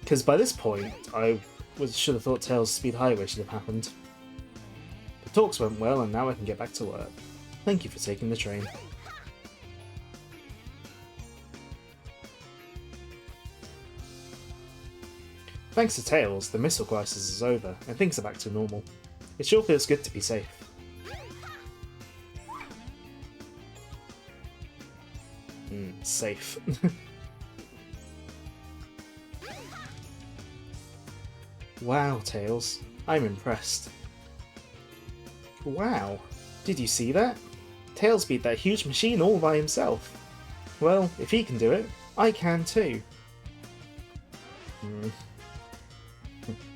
Because by this point, I should have thought Tails' Speed Highway should have happened. The talks went well, and now I can get back to work. Thank you for taking the train. Thanks to Tails, the missile crisis is over, and things are back to normal. It sure feels good to be safe. Safe. Wow, Tails. I'm impressed. Wow. Did you see that? Tails beat that huge machine all by himself. Well, if he can do it, I can too.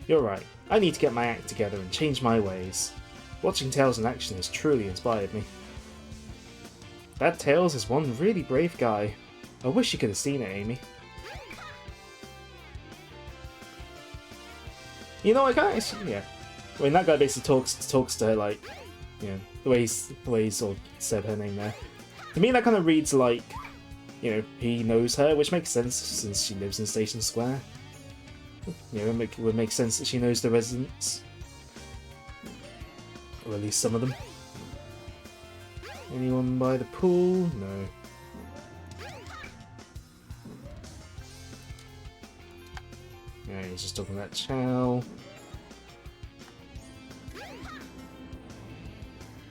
You're right. I need to get my act together and change my ways. Watching Tails in action has truly inspired me. That Tails is one really brave guy. I wish you could have seen it, Amy. You know, I can't actually, yeah. I mean, that guy basically talks to her like, you know, the way he sort of said her name there. To me, that kind of reads like, you know, he knows her, which makes sense since she lives in Station Square. You know, it would make sense that she knows the residents. Or at least some of them. Anyone by the pool? No. Yeah, he's just talking about Chow.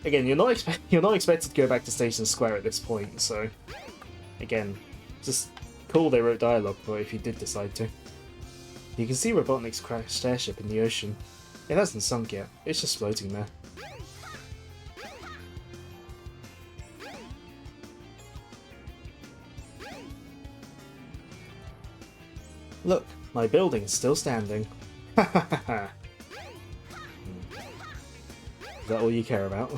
Again, you're not expected to go back to Station Square at this point, so again, just cool they wrote dialogue for it if you did decide to. You can see Robotnik's crashed airship in the ocean. It hasn't sunk yet, it's just floating there. Look, my building's still standing. Ha ha ha ha. Is that all you care about?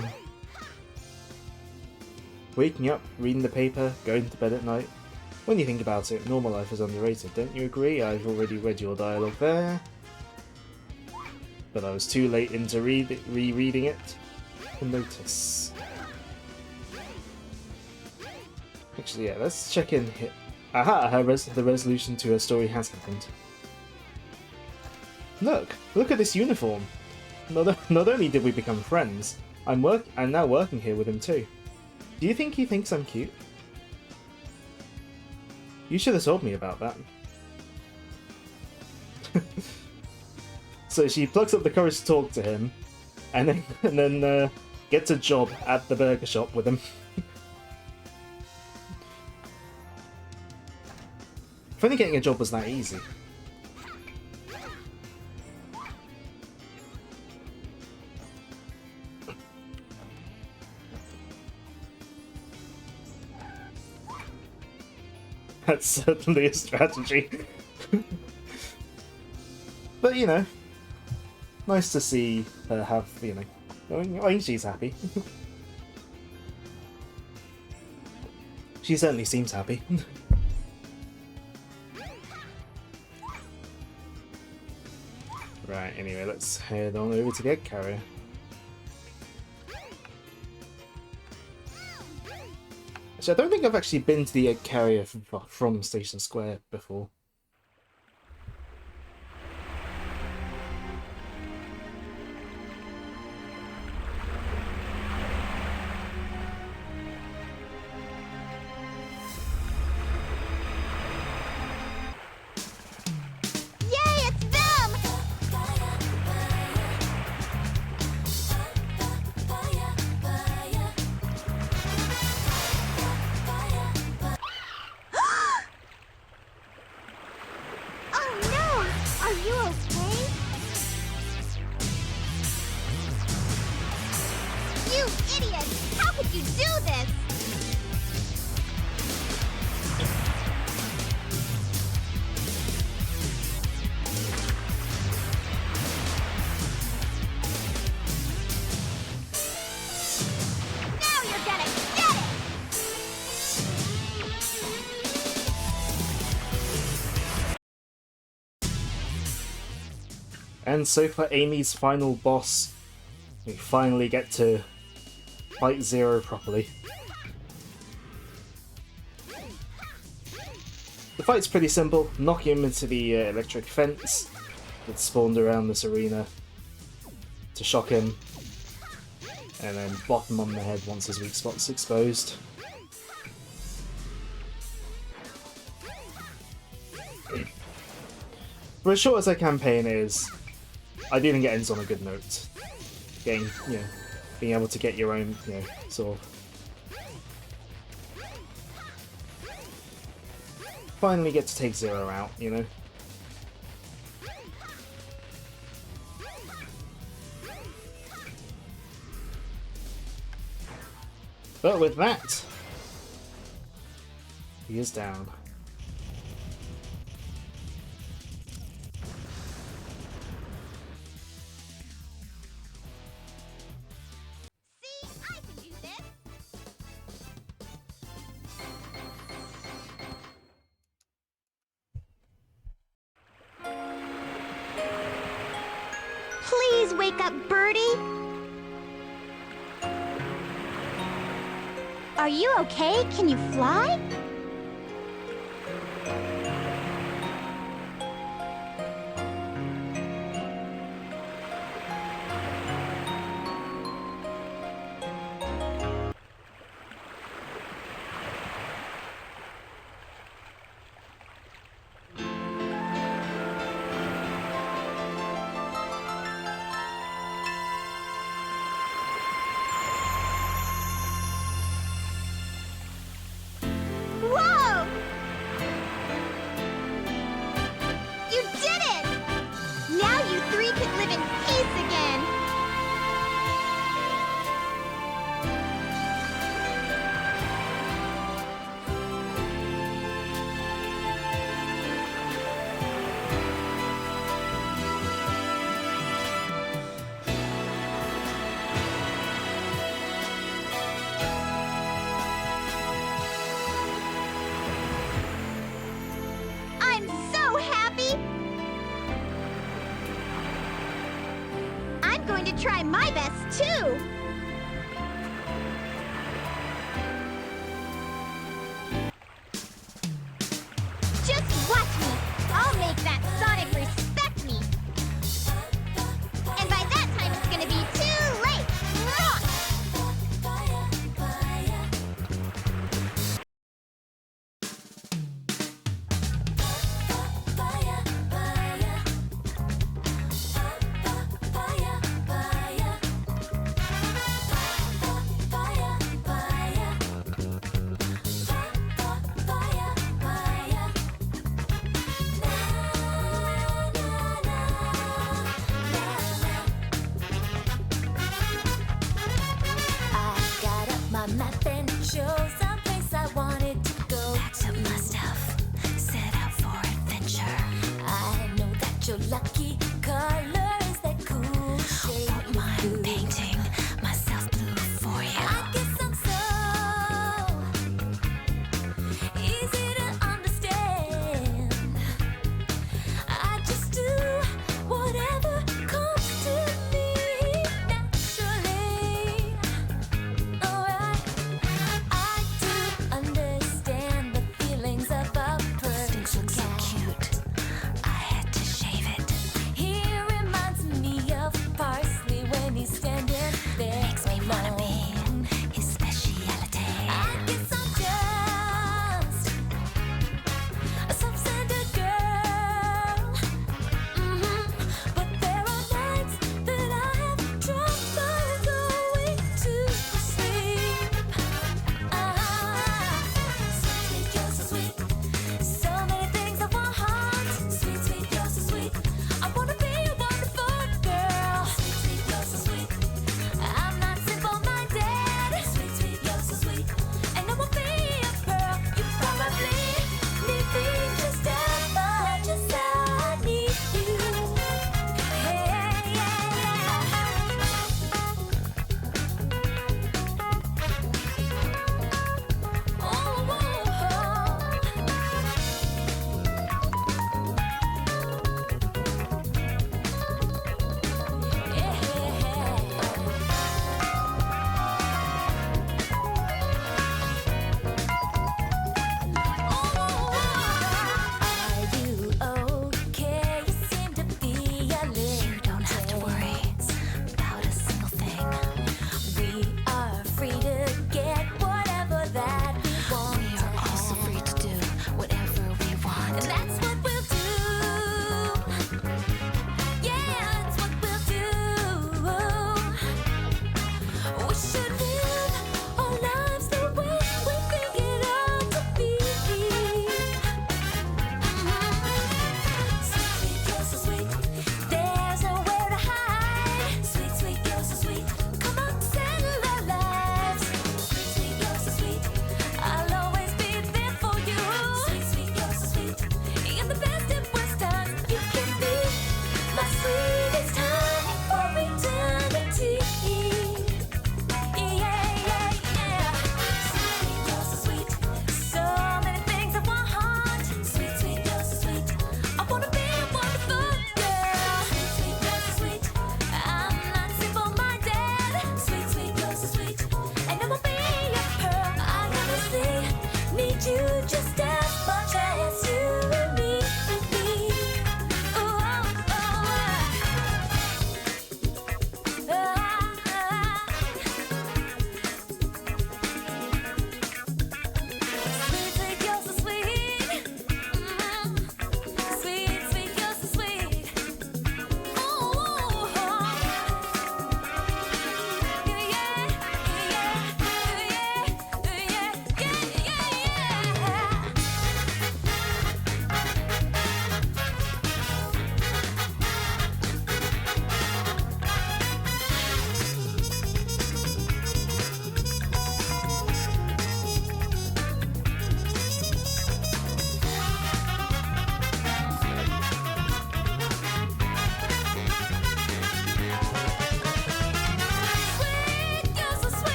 Waking up, reading the paper, going to bed at night. When you think about it, normal life is underrated, don't you agree? I've already read your dialogue there. But I was too late into rereading it to notice. Actually, yeah, let's check in here. Aha! The resolution to her story has happened. Look at this uniform! Not only did we become friends, I'm now working here with him too. Do you think he thinks I'm cute? You should have told me about that. So she plucks up the courage to talk to him, and then gets a job at the burger shop with him. If only getting a job was that easy. That's certainly a strategy. But, you know, nice to see her have, you know, I think she's happy. She certainly seems happy. Right, anyway, let's head on over to the egg carrier. Actually, I don't think I've actually been to the egg carrier from Station Square before.
Yay, it's them! Oh no! Are you okay? You idiot! How could you do this? Now you're gonna get it!
And so for Amy's final boss, we finally get to fight Zero properly. The fight's pretty simple. Knock him into the electric fence that's spawned around this arena to shock him, and then bop him on the head once his weak spot's exposed. For as short as their campaign is, I do think it ends on a good note. Getting, you know, being able to get your own, you know, sort of finally get to take Zero out, you know. But with that, he is down.
See, I can do this. Please wake up, Birdie. Are you okay? Can you fly? to try my best, too! Just watch me! I'll make that Sonic respect me! And by that time, it's gonna be too late! Mwah!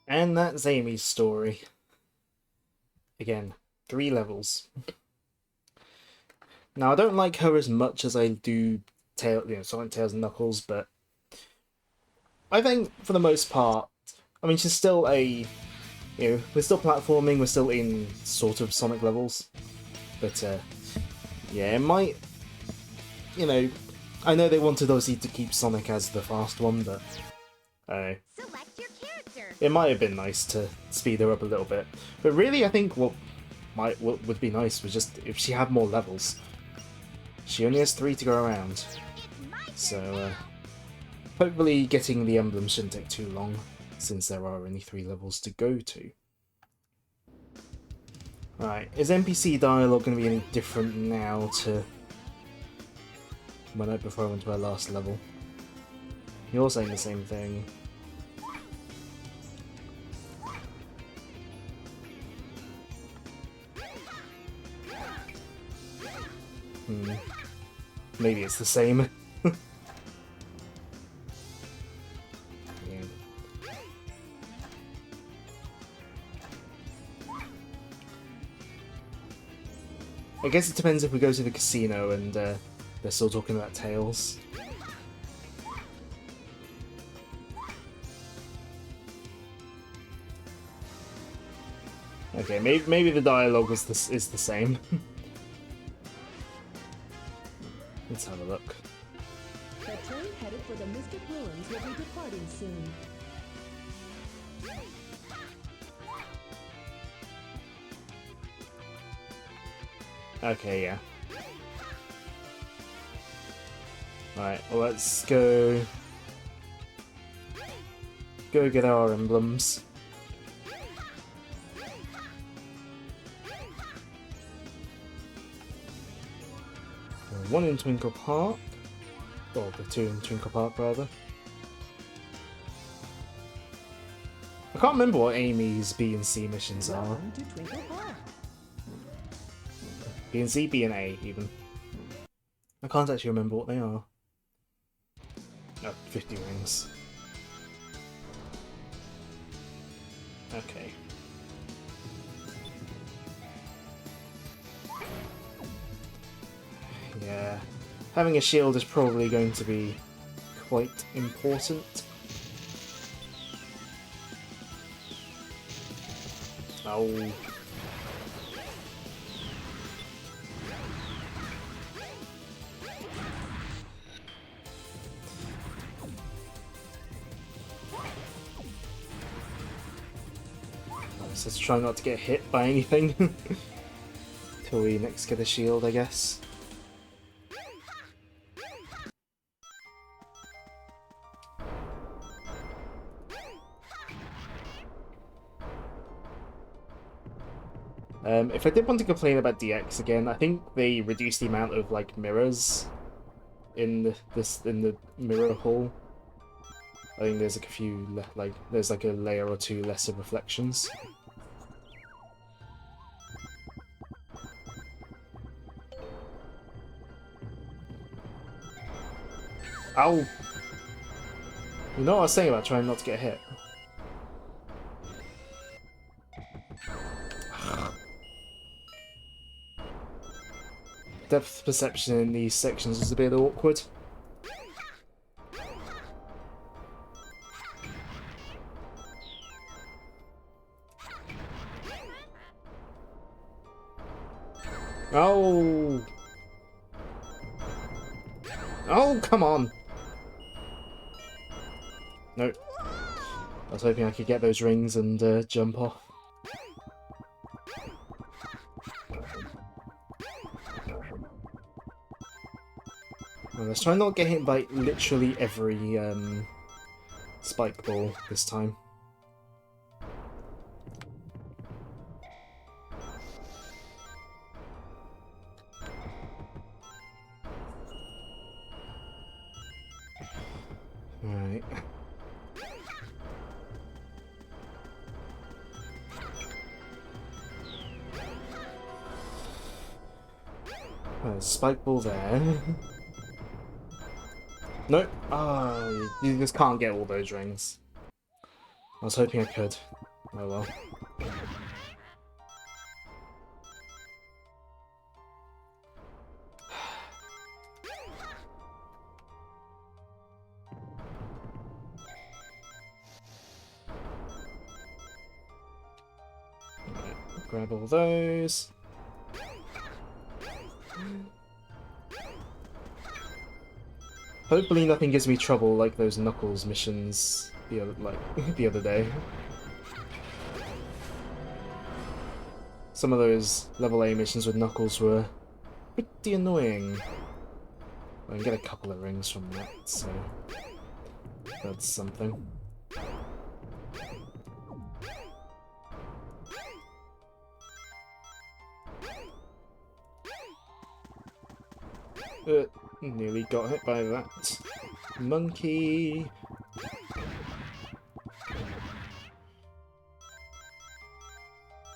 And that's Amy's story. Again, 3 levels. Now, I don't like her as much as I do Sonic, Tails, and Knuckles, but I think for the most part, I mean, she's still we're still platforming, we're still in sort of Sonic levels, but yeah, it might, I know they wanted obviously to keep Sonic as the fast one, but
Select your character.
it might have been nice to speed her up a little bit. But really, I think what would be nice was just if she had more levels. She only has 3 to go around,
It's my
so hopefully getting the emblem shouldn't take too long, since there are only 3 levels to go to. Right, is NPC dialogue going to be any different now to before I went to our last level? You're saying the same thing. Maybe it's the same. Yeah. I guess it depends if we go to the casino and they're still talking about Tails. Okay, maybe the dialogue is the same. Let's have a look.
The train headed for the Mystic Ruins will be departing soon.
Okay, yeah. Right, well, let's go get our emblems. One in Twinkle Park. Or the 2 in Twinkle Park, rather. I can't remember what Amy's B and C missions are.
Welcome to Twinkle Park.
B and C, B and A, even. I can't actually remember what they are. Oh, 50 rings. Okay. Yeah. Having a shield is probably going to be quite important. Oh. Let's just try not to get hit by anything. Till we next get a shield, I guess. If I did want to complain about DX again, I think they reduced the amount of mirrors in the mirror hall. I think there's a few there's a layer or 2 less of reflections. Ow! You know what I was saying about trying not to get hit? Depth perception in these sections is a bit awkward. Oh! Oh, come on! Nope. I was hoping I could get those rings and jump off. Well, let's try not to get hit by literally every spike ball this time. Alright. Spike ball there. Nope. Ah, you just can't get all those rings. I was hoping I could. Oh well. Right, grab all those. Hopefully nothing gives me trouble like those Knuckles missions the other day. Some of those level A missions with Knuckles were pretty annoying. I can get a couple of rings from that, so that's something. Nearly got hit by that monkey.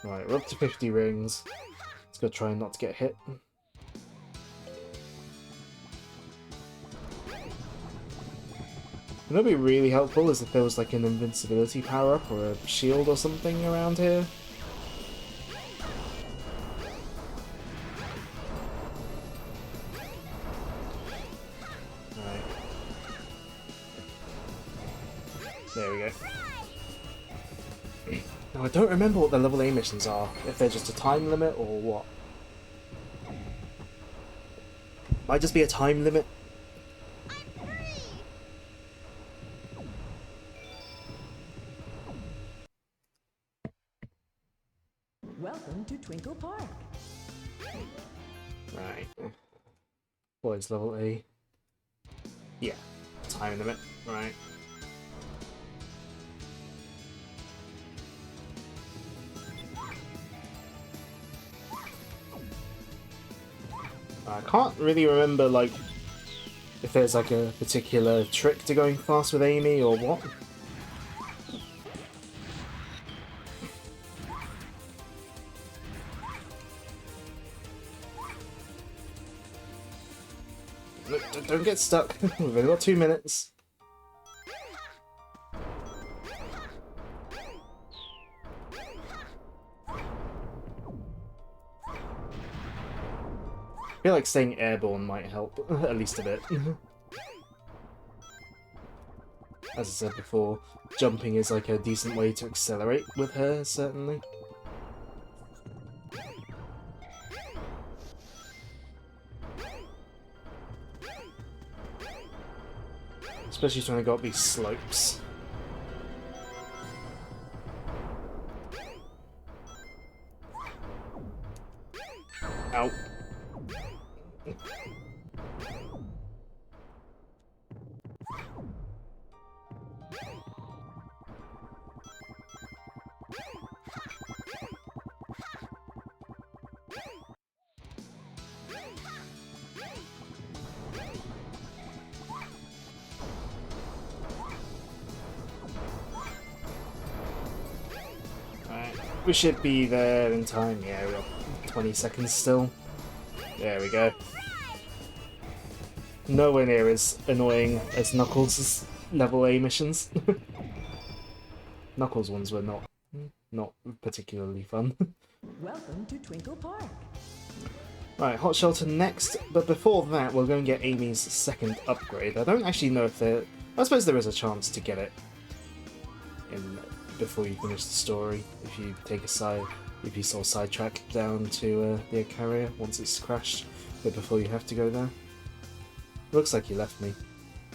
Right, we're up to 50 rings. Let's go try not to get hit. What would be really helpful is if there was like an invincibility power-up or a shield or something around here. Right. There we go. Now I don't remember what the level A missions are, if they're just a time limit or what. Might just be a time limit.
Welcome to Twinkle Park.
Right. What is level A? Yeah, time limit, right. I can't really remember, like, if there's like a particular trick to going fast with Amy or what. Look, don't get stuck. We've only got 2 minutes. I feel like staying airborne might help, at least a bit. As I said before, jumping is like a decent way to accelerate with her, certainly. Especially trying to go up these slopes. Ow. We should be there in time. Yeah, we've got 20 seconds still. There we go. Nowhere near as annoying as Knuckles' level A missions. Knuckles ones were not particularly fun.
Welcome to Twinkle Park.
Right, Hot Shelter next, but before that we're going to get Amy's second upgrade. I don't actually know if there... I suppose there is a chance to get it before you finish the story, if you take a side, if you sort of sidetrack down to the Icaria once it's crashed, but before you have to go there. Looks like he left me.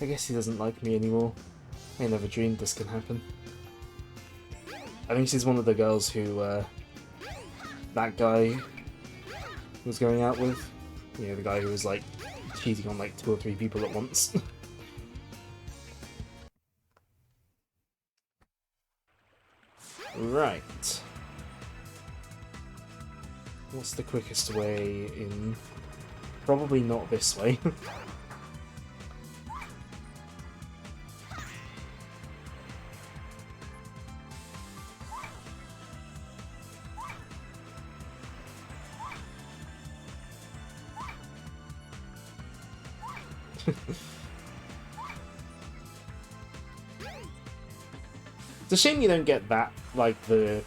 I guess he doesn't like me anymore. I never dreamed this could happen. I think she's one of the girls who that guy was going out with. You know, the guy who was like cheating on like 2 or 3 people at once. Right. What's the quickest way in? Probably not this way. It's a shame you don't get that like the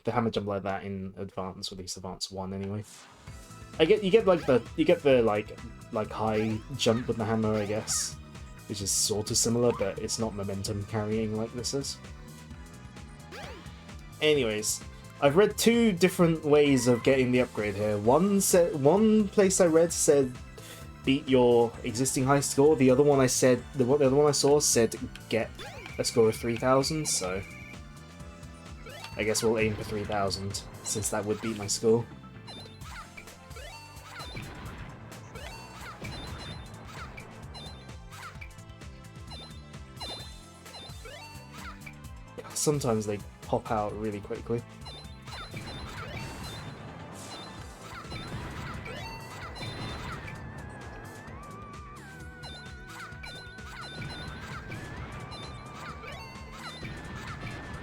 hammer jump like that in Advance, or at least Advance 1 anyway. You get the like high jump with the hammer, I guess, which is sort of similar, but it's not momentum carrying like this is. Anyways, I've read 2 different ways of getting the upgrade here. One place I read said beat your existing high score. The other one I saw said get a score of 3,000. So I guess we'll aim for 3,000 since that would beat my score. Sometimes they pop out really quickly.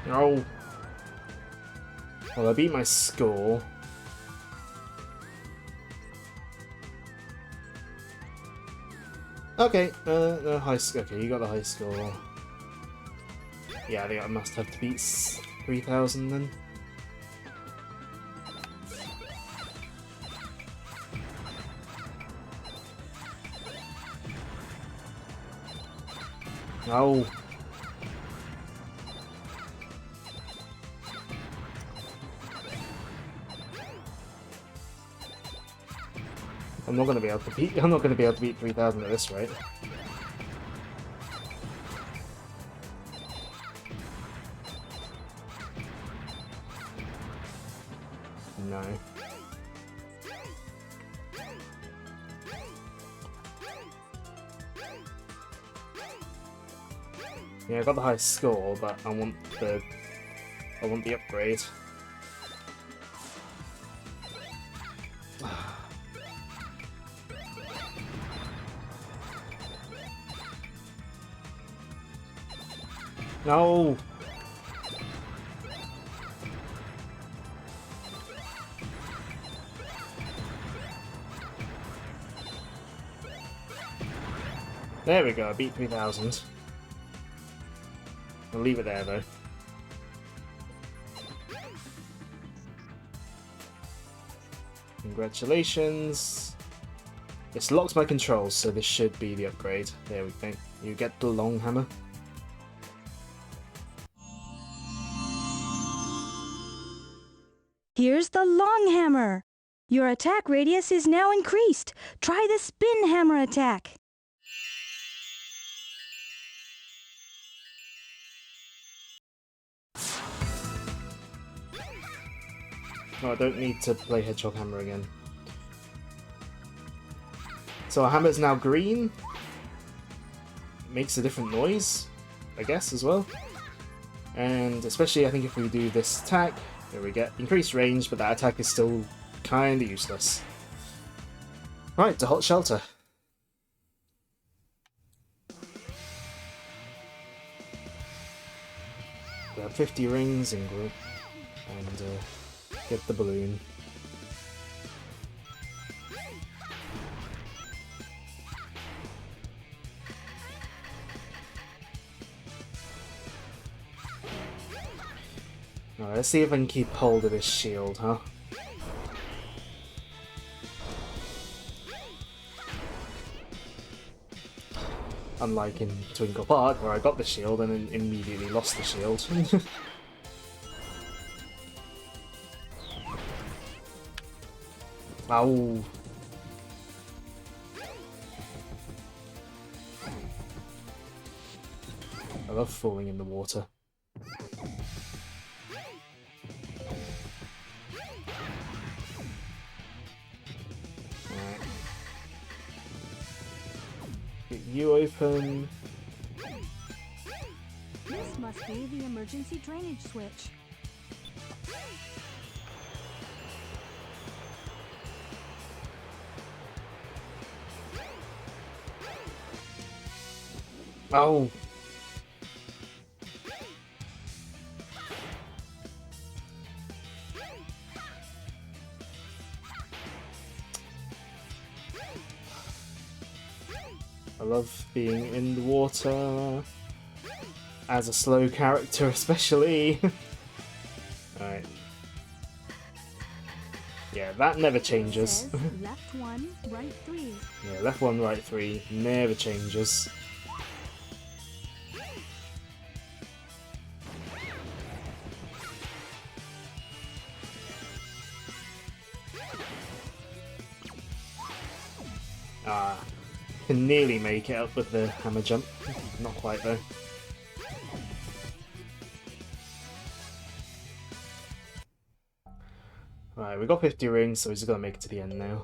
Oh. Well, I beat my score. Okay, the high score. Okay, you got the high score. Yeah, I think I must have to beat 3,000 then. Oh. I'm not gonna be able to beat 3,000 at this rate. No. Yeah, I got the highest score, but I want the upgrade. No. There we go, I beat 3,000. I'll leave it there though. Congratulations. This locks my controls, so this should be the upgrade. There we go. You get the long hammer.
Here's the long hammer. Your attack radius is now increased. Try the spin hammer attack.
No, I don't need to play Hedgehog Hammer again. So our hammer's now green. Makes a different noise, I guess, as well. And especially, I think if we do this attack, there we get increased range, but that attack is still kind of useless. Right, to Hot Shelter. We have 50 rings in group, and get the balloon. Alright, let's see if I can keep hold of this shield, huh? Unlike in Twinkle Park, where I got the shield and then immediately lost the shield. Ow. I love falling in the water. Alright. Get you open.
This must be the emergency drainage switch.
Oh. I love being in the water. As a slow character, especially. Yeah, that never
It
changes.
says left 1, right 3.
Yeah, left 1, right 3 never changes. Ah, can nearly make it up with the hammer jump. Not quite though. Right, we got 50 rings, so he's got to make it to the end now.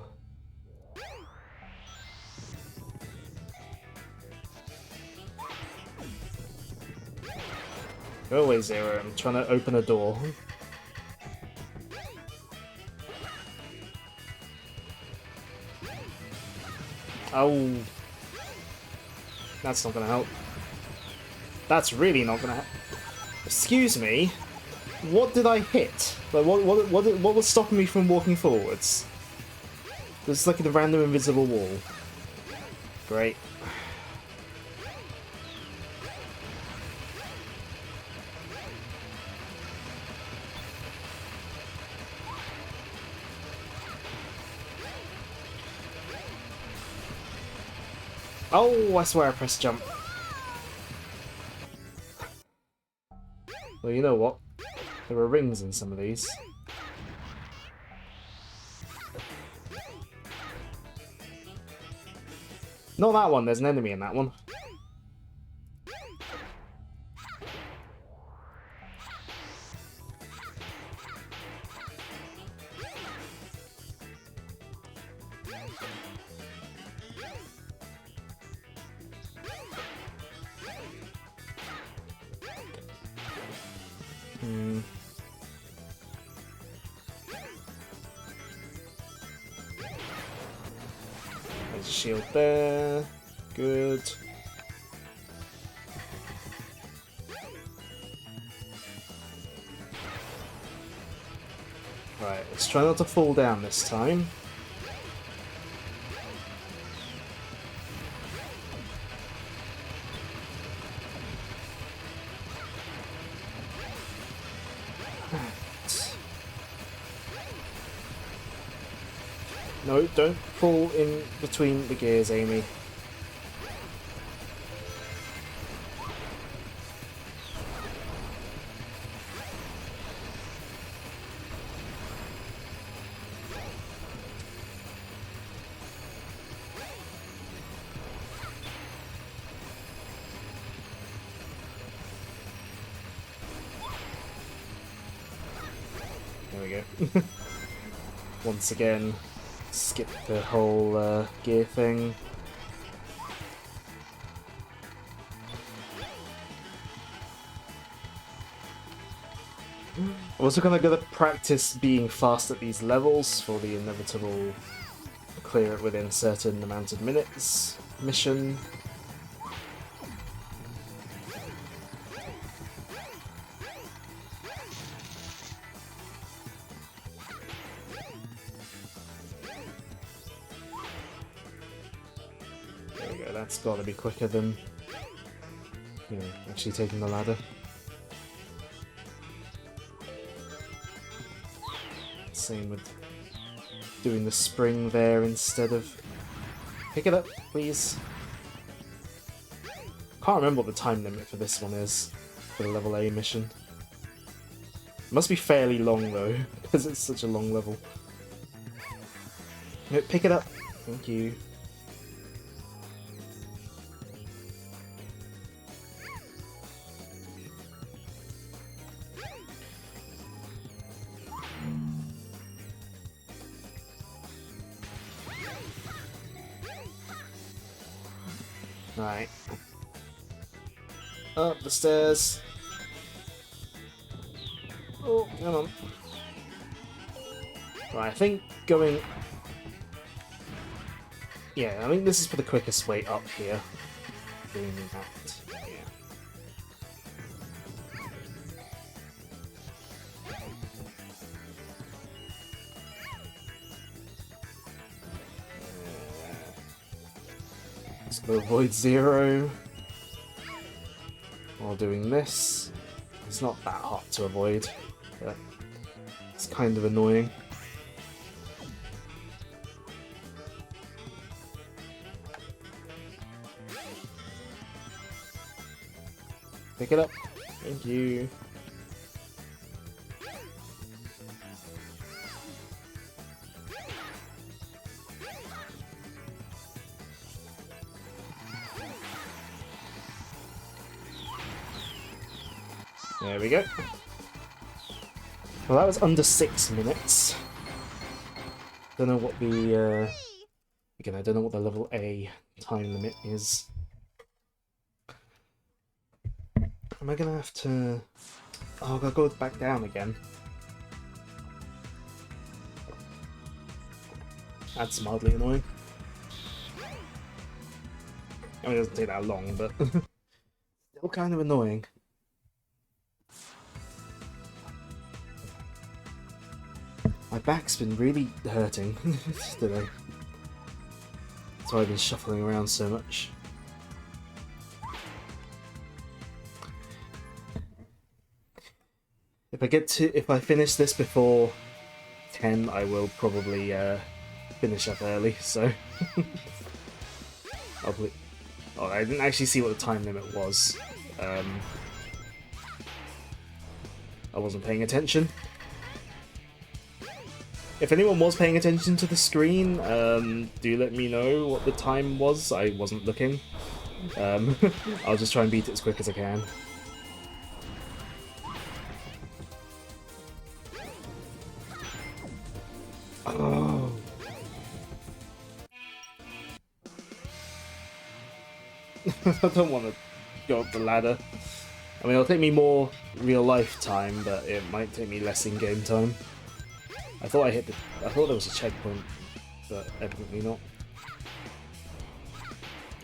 Go away, Zero. I'm trying to open a door. Oh. That's not gonna help. That's really not gonna help. Excuse me? What did I hit? Like, what was stopping me from walking forwards? There's like a random invisible wall. Great. Oh, I swear I pressed jump. Well, you know what? There are rings in some of these. Not that one, there's an enemy in that one. There's a shield there. Good. Right, let's try not to fall down this time. No, don't fall in between the gears, Amy. There we go. Once again, skip the whole gear thing. I'm also gonna practice being fast at these levels for the inevitable clear it within a certain amount of minutes mission. There we go, that's gotta be quicker than, you know, actually taking the ladder. Same with doing the spring there instead of... Pick it up, please. Can't remember what the time limit for this one is, for the level A mission. It must be fairly long though, because it's such a long level. No, pick it up. Thank you. Right. Up the stairs. Oh, come on. Right, I think going... Yeah, I think this is for the quickest way up here. Doing that. Yeah. Just gonna avoid Zero while doing this. It's not that hard to avoid, but it's kind of annoying. Pick it up. Thank you. There we go. Well, that was under 6 minutes. Don't know what the again, I don't know what the level A time limit is. Am I gonna have to? Oh, I gotta go back down again. That's mildly annoying. I mean, it doesn't take that long, but still kind of annoying. My back's been really hurting today. That's why I've been shuffling around so much. If I finish this before 10, I will probably finish up early, so oh, I didn't actually see what the time limit was. I wasn't paying attention. If anyone was paying attention to the screen, do let me know what the time was. I wasn't looking. I'll just try and beat it as quick as I can. Oh. I don't want to go up the ladder. I mean, it'll take me more real life time, but it might take me less in-game time. I thought there was a checkpoint, but evidently not.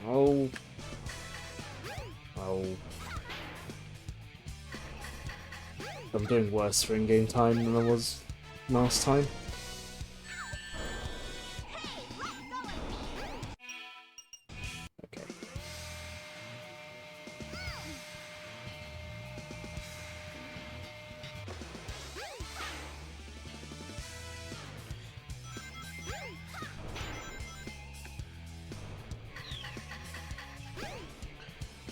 Oh. Oh. I'm doing worse for in-game time than I was last time. Okay.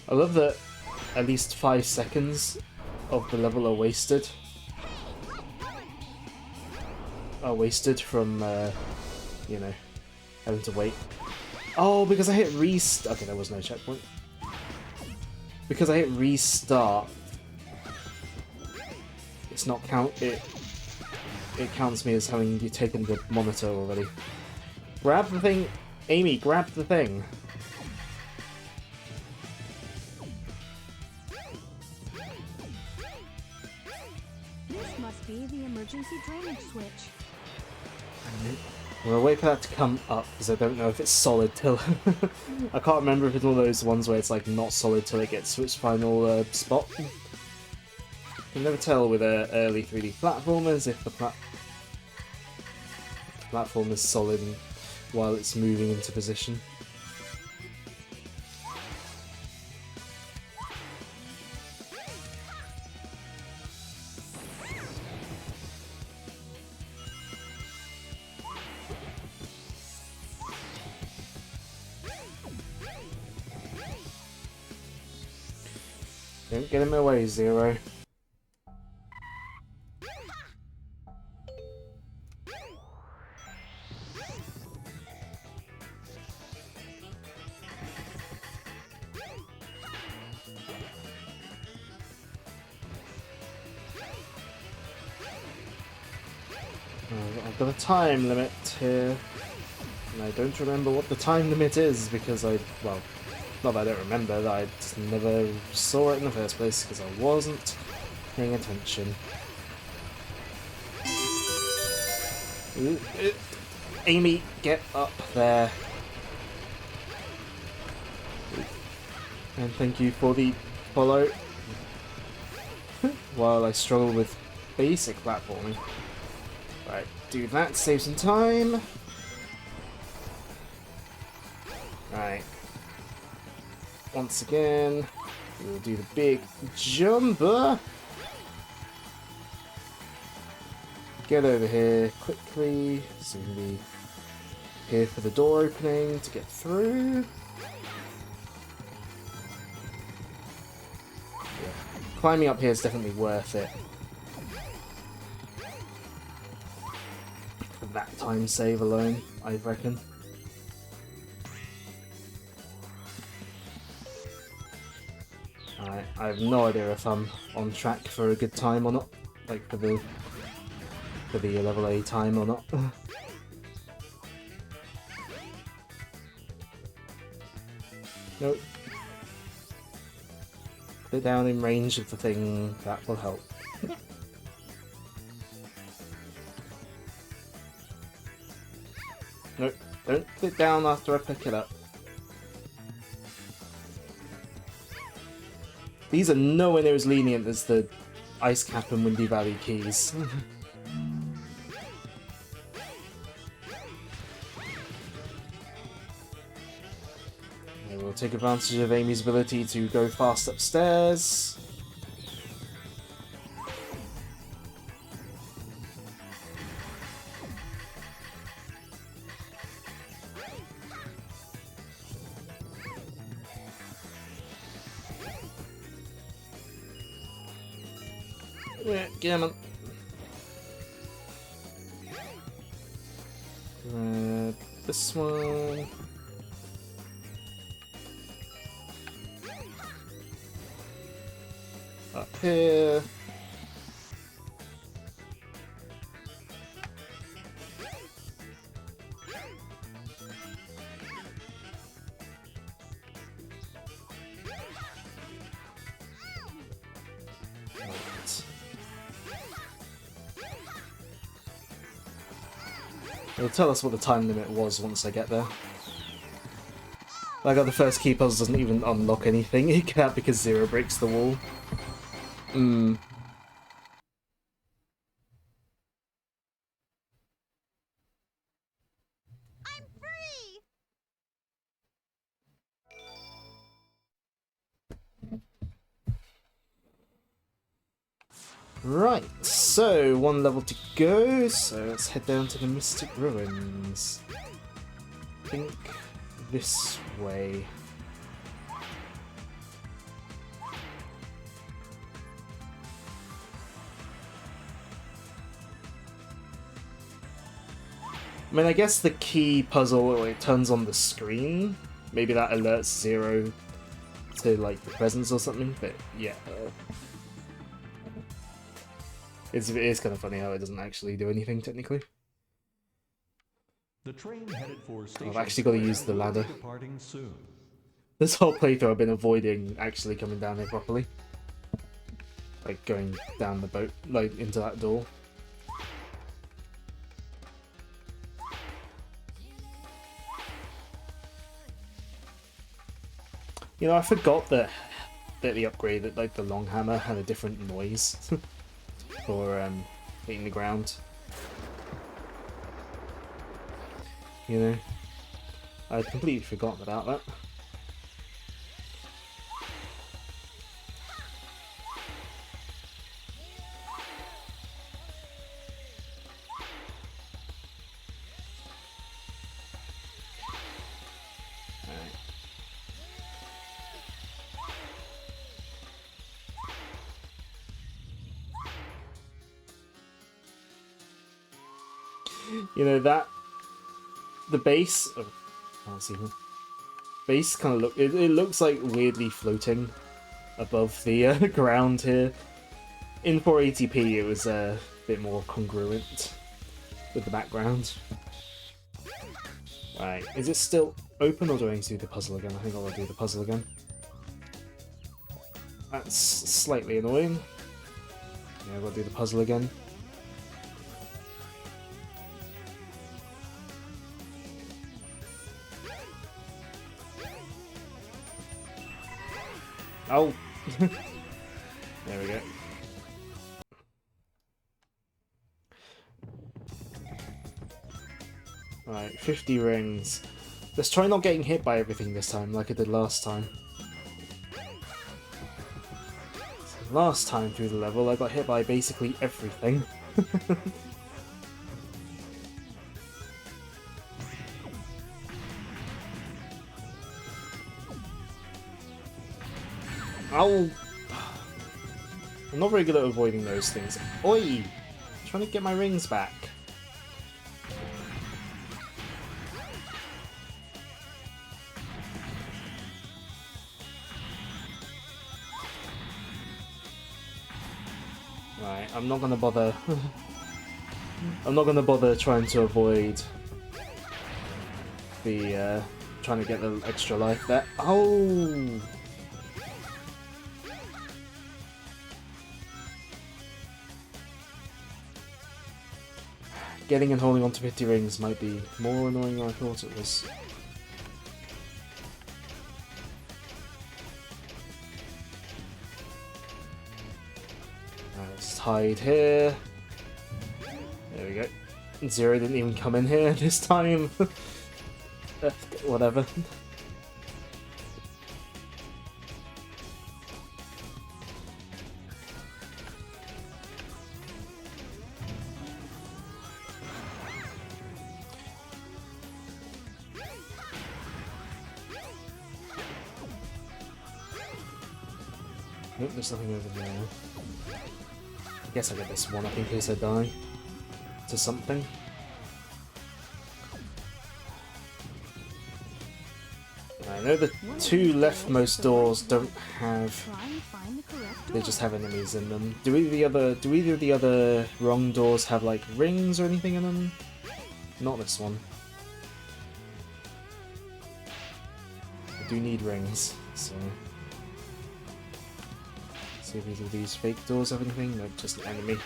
I love that at least 5 seconds of the level are wasted. From, you know, having to wait. Oh, because I hit restart. Okay, there was no checkpoint. Because I hit restart, it's not it counts me as having taken the monitor already. Grab the thing, Amy. Grab the thing.
This must be the emergency drainage switch.
I'm gonna wait for that to come up because I don't know if it's solid till. I can't remember if it's one of those ones where it's like not solid till it gets to its final spot. You can never tell with early 3D platformers if the platform is solid while it's moving into position. Don't get in my way, Zero. I've got a time limit here, and I don't remember what the time limit is because well, not that I don't remember, that I just never saw it in the first place because I wasn't paying attention. Amy, get up there. And thank you for the follow while I struggle with basic platforming. Right, do that, save some time. Right. Once again, we'll do the big jumper. Get over here quickly, so we can be here for the door opening to get through. Yeah. climbing up here is definitely worth it. For that time save alone, I reckon. Alright, I have no idea if I'm on track for a good time or not. Like for the level A time or not. Nope. Put it down in range of the thing, that will help. Nope, don't put it down after I pick it up. These are nowhere near as lenient as the Ice Cap and Windy Valley keys. Okay, we'll take advantage of Amy's ability to go fast upstairs. Yeah, get him. This one. Up here. It'll tell us what the time limit was once I get there. Like, the first key puzzle doesn't even unlock anything. You get out because Zero breaks the wall. Hmm.
I'm free!
Right, so one level to go, so let's head down to the Mystic Ruins. I think this way. I mean, I guess the key puzzle, when it turns on the screen, maybe that alerts Zero to, like, the presence or something, but yeah. It is kind of funny how it doesn't actually do anything, technically.
The train headed for Station
I've actually got to use the
Square will be
ladder.
departing soon.
This whole playthrough I've been avoiding actually coming down here properly. Like, going down the boat, like, into that door. You know, I forgot that the upgrade, that like the long hammer had a different noise for hitting the ground. You know, I had completely forgotten about that. You know that the base, oh, can't see them. Base kind of look. It looks like weirdly floating above the ground here. In 480p, it was a bit more congruent with the background. Right, is it still open, or do I need to do the puzzle again? I think I'll do the puzzle again. That's slightly annoying. Yeah, I've got to do the puzzle again. Oh! There we go. Right, 50 rings. Let's try not getting hit by everything this time, like I did last time. So last time through the level, I got hit by basically everything. Ow! I'm not very good at avoiding those things. Oi! Trying to get my rings back. Right, I'm not gonna bother. I'm not gonna bother trying to avoid the trying to get the extra life there. Oh! Getting and holding onto 50 rings might be more annoying than I thought it was. Let's hide here. There we go. Zero didn't even come in here this time. Whatever. Nope, there's nothing over there. I guess I get this one up in case I die to something. I know the two leftmost doors don't have. They just have enemies in them. Do either of the other wrong doors have like rings or anything in them? Not this one. I do need rings, so. See if either of these fake doors have anything. No, just an enemy.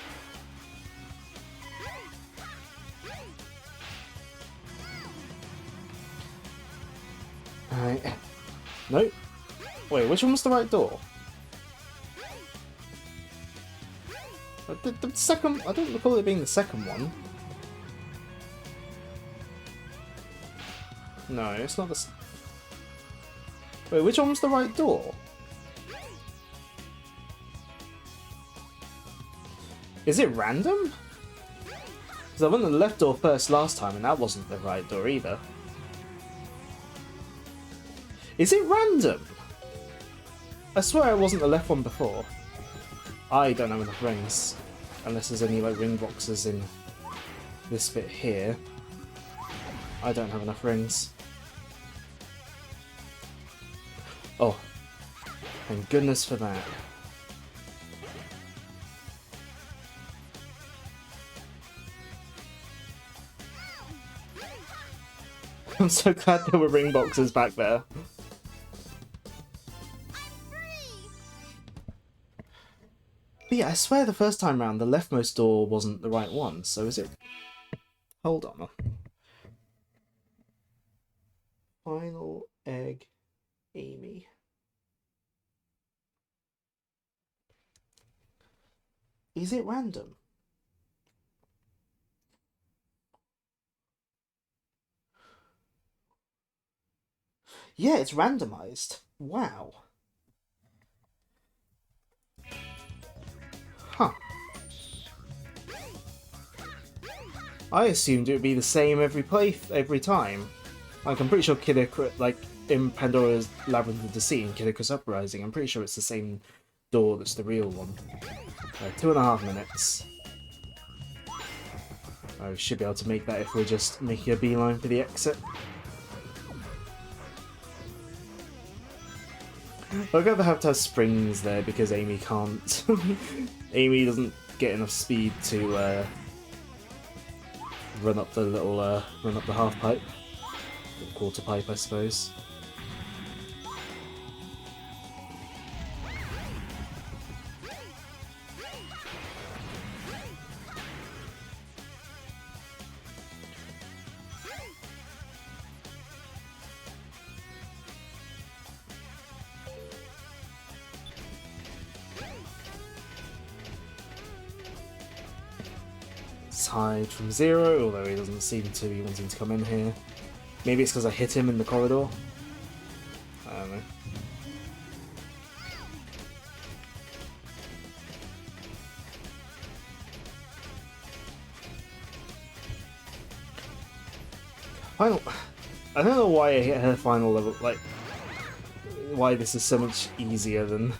Alright. Nope. Wait, which one was the right door? The second... I don't recall it being the second one. No, it's not the... Wait, which one was the right door? Is it random? Because I went to the left door first last time and that wasn't the right door either. Is it random? I swear it wasn't the left one before. I don't have enough rings. Unless there's any like ring boxes in this bit here. I don't have enough rings. Oh. Thank goodness for that. I'm so glad there were ring boxes back there. But yeah, I swear the first time round the leftmost door wasn't the right one, so is it... Hold on. Final egg, Amy. Is it random? Yeah, it's randomized. Wow. Huh. I assumed it would be the same every time. Like, I'm pretty sure Kid Icarus, like, in Pandora's Labyrinth of Deceit and Kid Icarus Uprising, I'm pretty sure it's the same door that's the real one. 2.5 minutes. I should be able to make that if we're just making a beeline for the exit. I'm gonna have to have springs there because Amy can't. Amy doesn't get enough speed to run up the little, run up the half pipe, or quarter pipe, I suppose. Hide from Zero, although he doesn't seem to be wanting to come in here. Maybe it's because I hit him in the corridor. I don't know. Final. I don't know why I hit her final level. Like, why this is so much easier than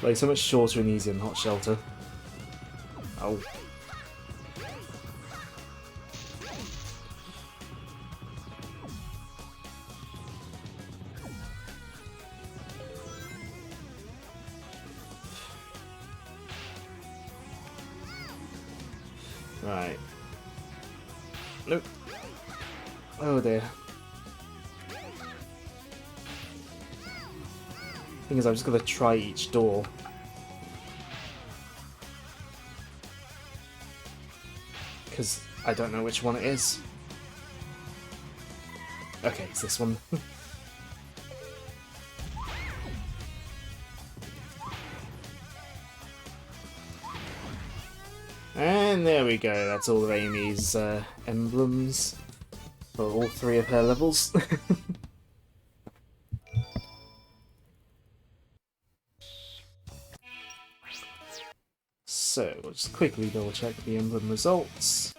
Like, so much shorter and easier than Hot Shelter. Oh. Right. Nope. Oh dear. Thing is, I'm just gonna try each door. Because I don't know which one it is. Okay, it's this one. And there we go, that's all of Amy's emblems for all 3 of her levels. So, we'll just quickly double check the emblem results.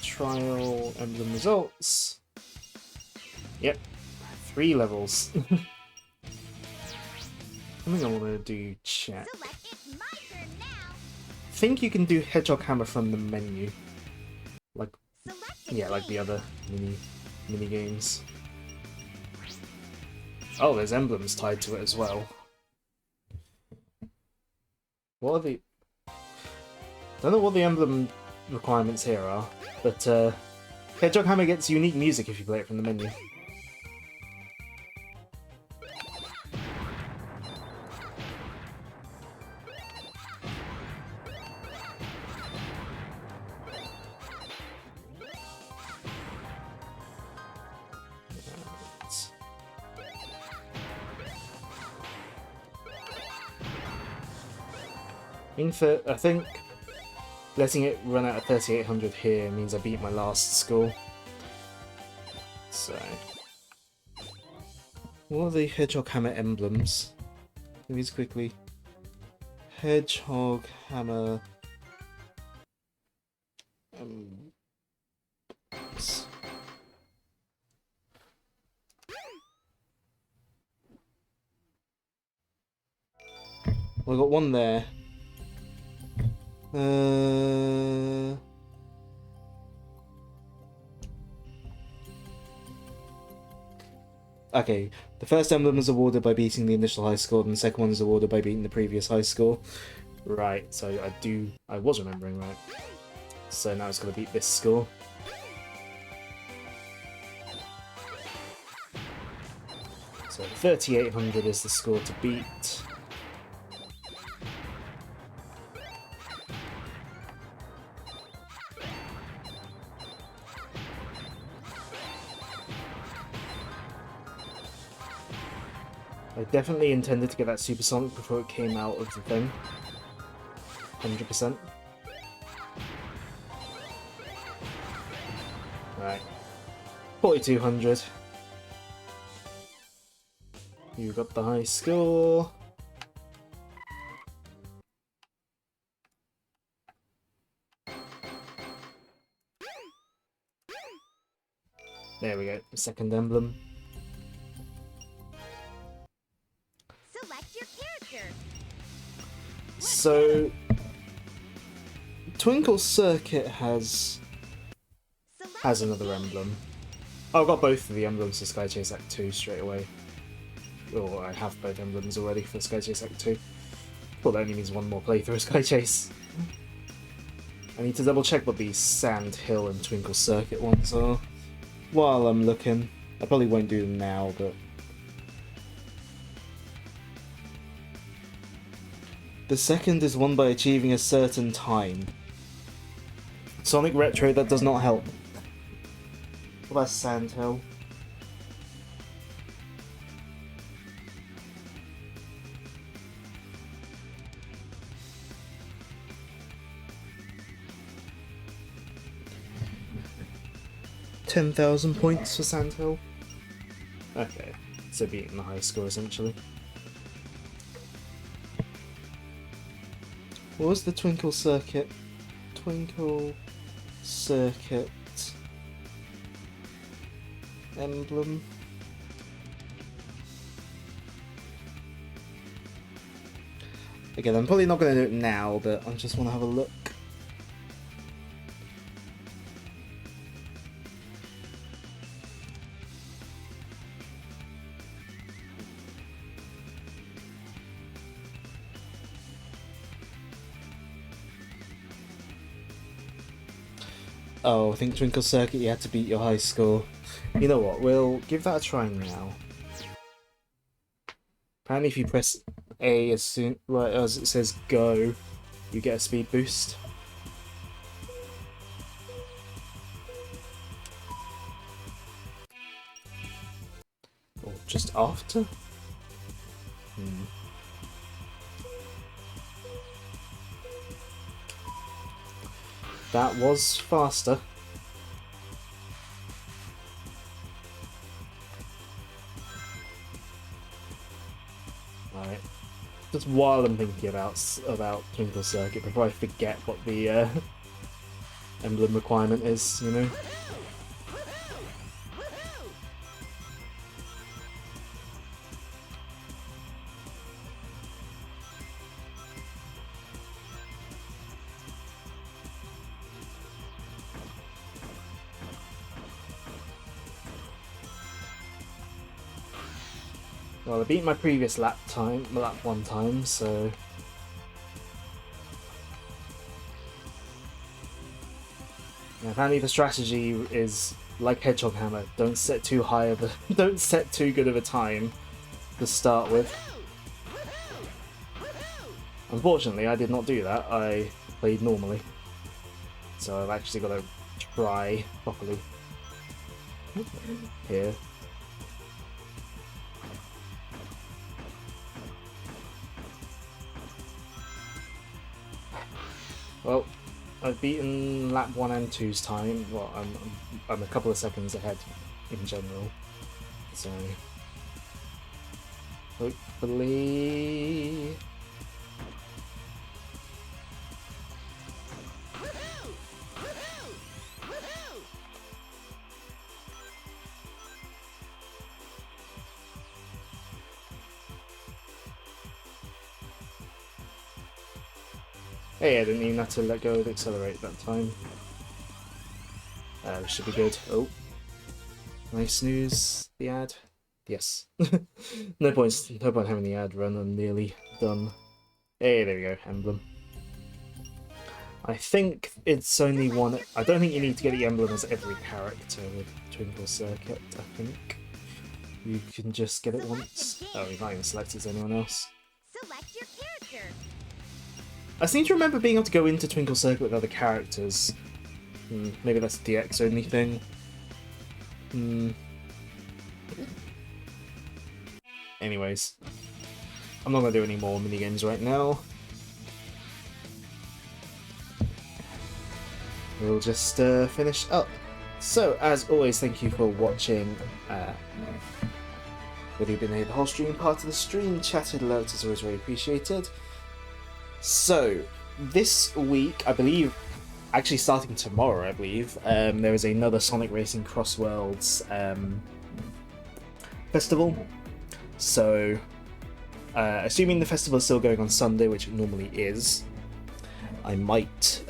Trial emblem results. Yep, 3 levels. I think I want to do chat.
Select it's my turn now.
I think you can do Hedgehog Hammer from the menu. Like,
Select
yeah, like the
game.
other mini games. Oh, there's emblems tied to it as well. What are the... Don't know what the emblem requirements here are, but Hedgehog Hammer gets unique music if you play it from the menu. I think letting it run out of 3800 here means I beat my last score. So, what are the Hedgehog Hammer emblems? Let me just quickly. Hedgehog Hammer. Well, I got one there. Okay, the first emblem is awarded by beating the initial high score, and the second one is awarded by beating the previous high score. Right, so I was remembering right. So now it's going to beat this score. So 3800 is the score to beat. I definitely intended to get that Supersonic before it came out of the thing. 100%. Right. 4200. You got the high score. There we go, second emblem.
Select your character.
So, Twinkle Circuit has
Select
another emblem. Oh, I've got both of the emblems for Sky Chase Act 2 straight away. Or I have both emblems already for Sky Chase Act 2. Well, that only means one more playthrough of Sky Chase. I need to double check what the Sand Hill and Twinkle Circuit ones are. While I'm looking. I probably won't do them now, but... The second is won by achieving a certain time. Sonic Retro, that does not help. What about Sand Hill? $10,000 points for Sand Hill. Okay, so beating the high score essentially. What was the Twinkle Circuit? Twinkle Circuit emblem. Again, I'm probably not going to do it now, but I just want to have a look. Oh, I think Twinkle Circuit you had to beat your high score. You know what, we'll give that a try now. Apparently if you press A as soon as it says go, you get a speed boost. Or just after? That was faster. Right. Just while I'm thinking about Twinkle Circuit, before I forget what the emblem requirement is, you know. Well, I beat my previous lap one time, so yeah, apparently the strategy is like Hedgehog Hammer. Don't set too good of a time to start with. Unfortunately, I did not do that. I played normally, so I've actually got to try properly here. Well, I've beaten lap 1 and 2's time. Well, I'm a couple of seconds ahead in general. So hopefully. Hey, I didn't even have to let go of accelerate that time. We should be good. Oh. Nice snooze. The ad. Yes. No point having the ad run. I'm nearly done. Hey, there we go. Emblem. I think it's only one. I don't think you need to get the emblem as every character with Twinkle Circuit. I think you can just get it once. Oh, you've not even selected as anyone else.
Select your character.
I seem to remember being able to go into Twinkle Circuit with other characters. Maybe that's a DX only thing. Anyways, I'm not going to do any more minigames right now. We'll just finish up. So, as always, thank you for watching. Whether you've been here the whole stream, part of the stream, chatted alerts is always very appreciated. So, this week, I believe, actually starting tomorrow, I believe, there is another Sonic Racing Cross Worlds festival. So, assuming the festival is still going on Sunday, which it normally is, I might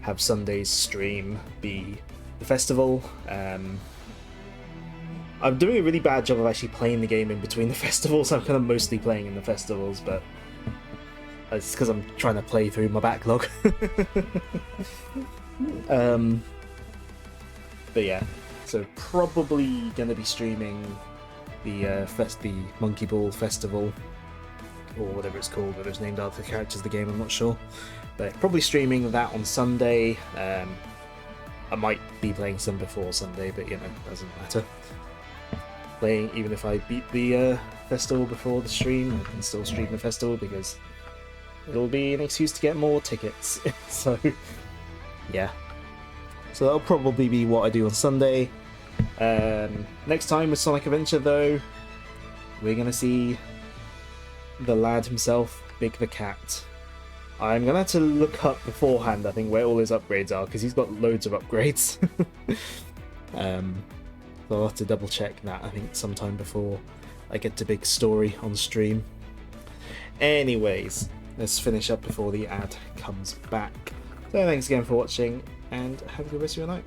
have Sunday's stream be the festival. I'm doing a really bad job of actually playing the game in between the festivals. I'm kind of mostly playing in the festivals, but it's because I'm trying to play through my backlog. But yeah, so probably going to be streaming the Monkey Ball Festival, or whatever it's called, whether it's named after the characters of the game, I'm not sure. But probably streaming that on Sunday. I might be playing some before Sunday, but you know, doesn't matter. Playing, even if I beat the festival before the stream, I can still stream the festival because it'll be an excuse to get more tickets. So yeah, so that'll probably be what I do on Sunday. Next time with Sonic Adventure though, we're gonna see the lad himself, Big the Cat. I'm gonna have to look up beforehand, I think, where all his upgrades are, because he's got loads of upgrades. So I'll have to double check that, I think, sometime before I get to Big Story on stream. Anyways, let's finish up before the ad comes back. So thanks again for watching, and have a good rest of your night.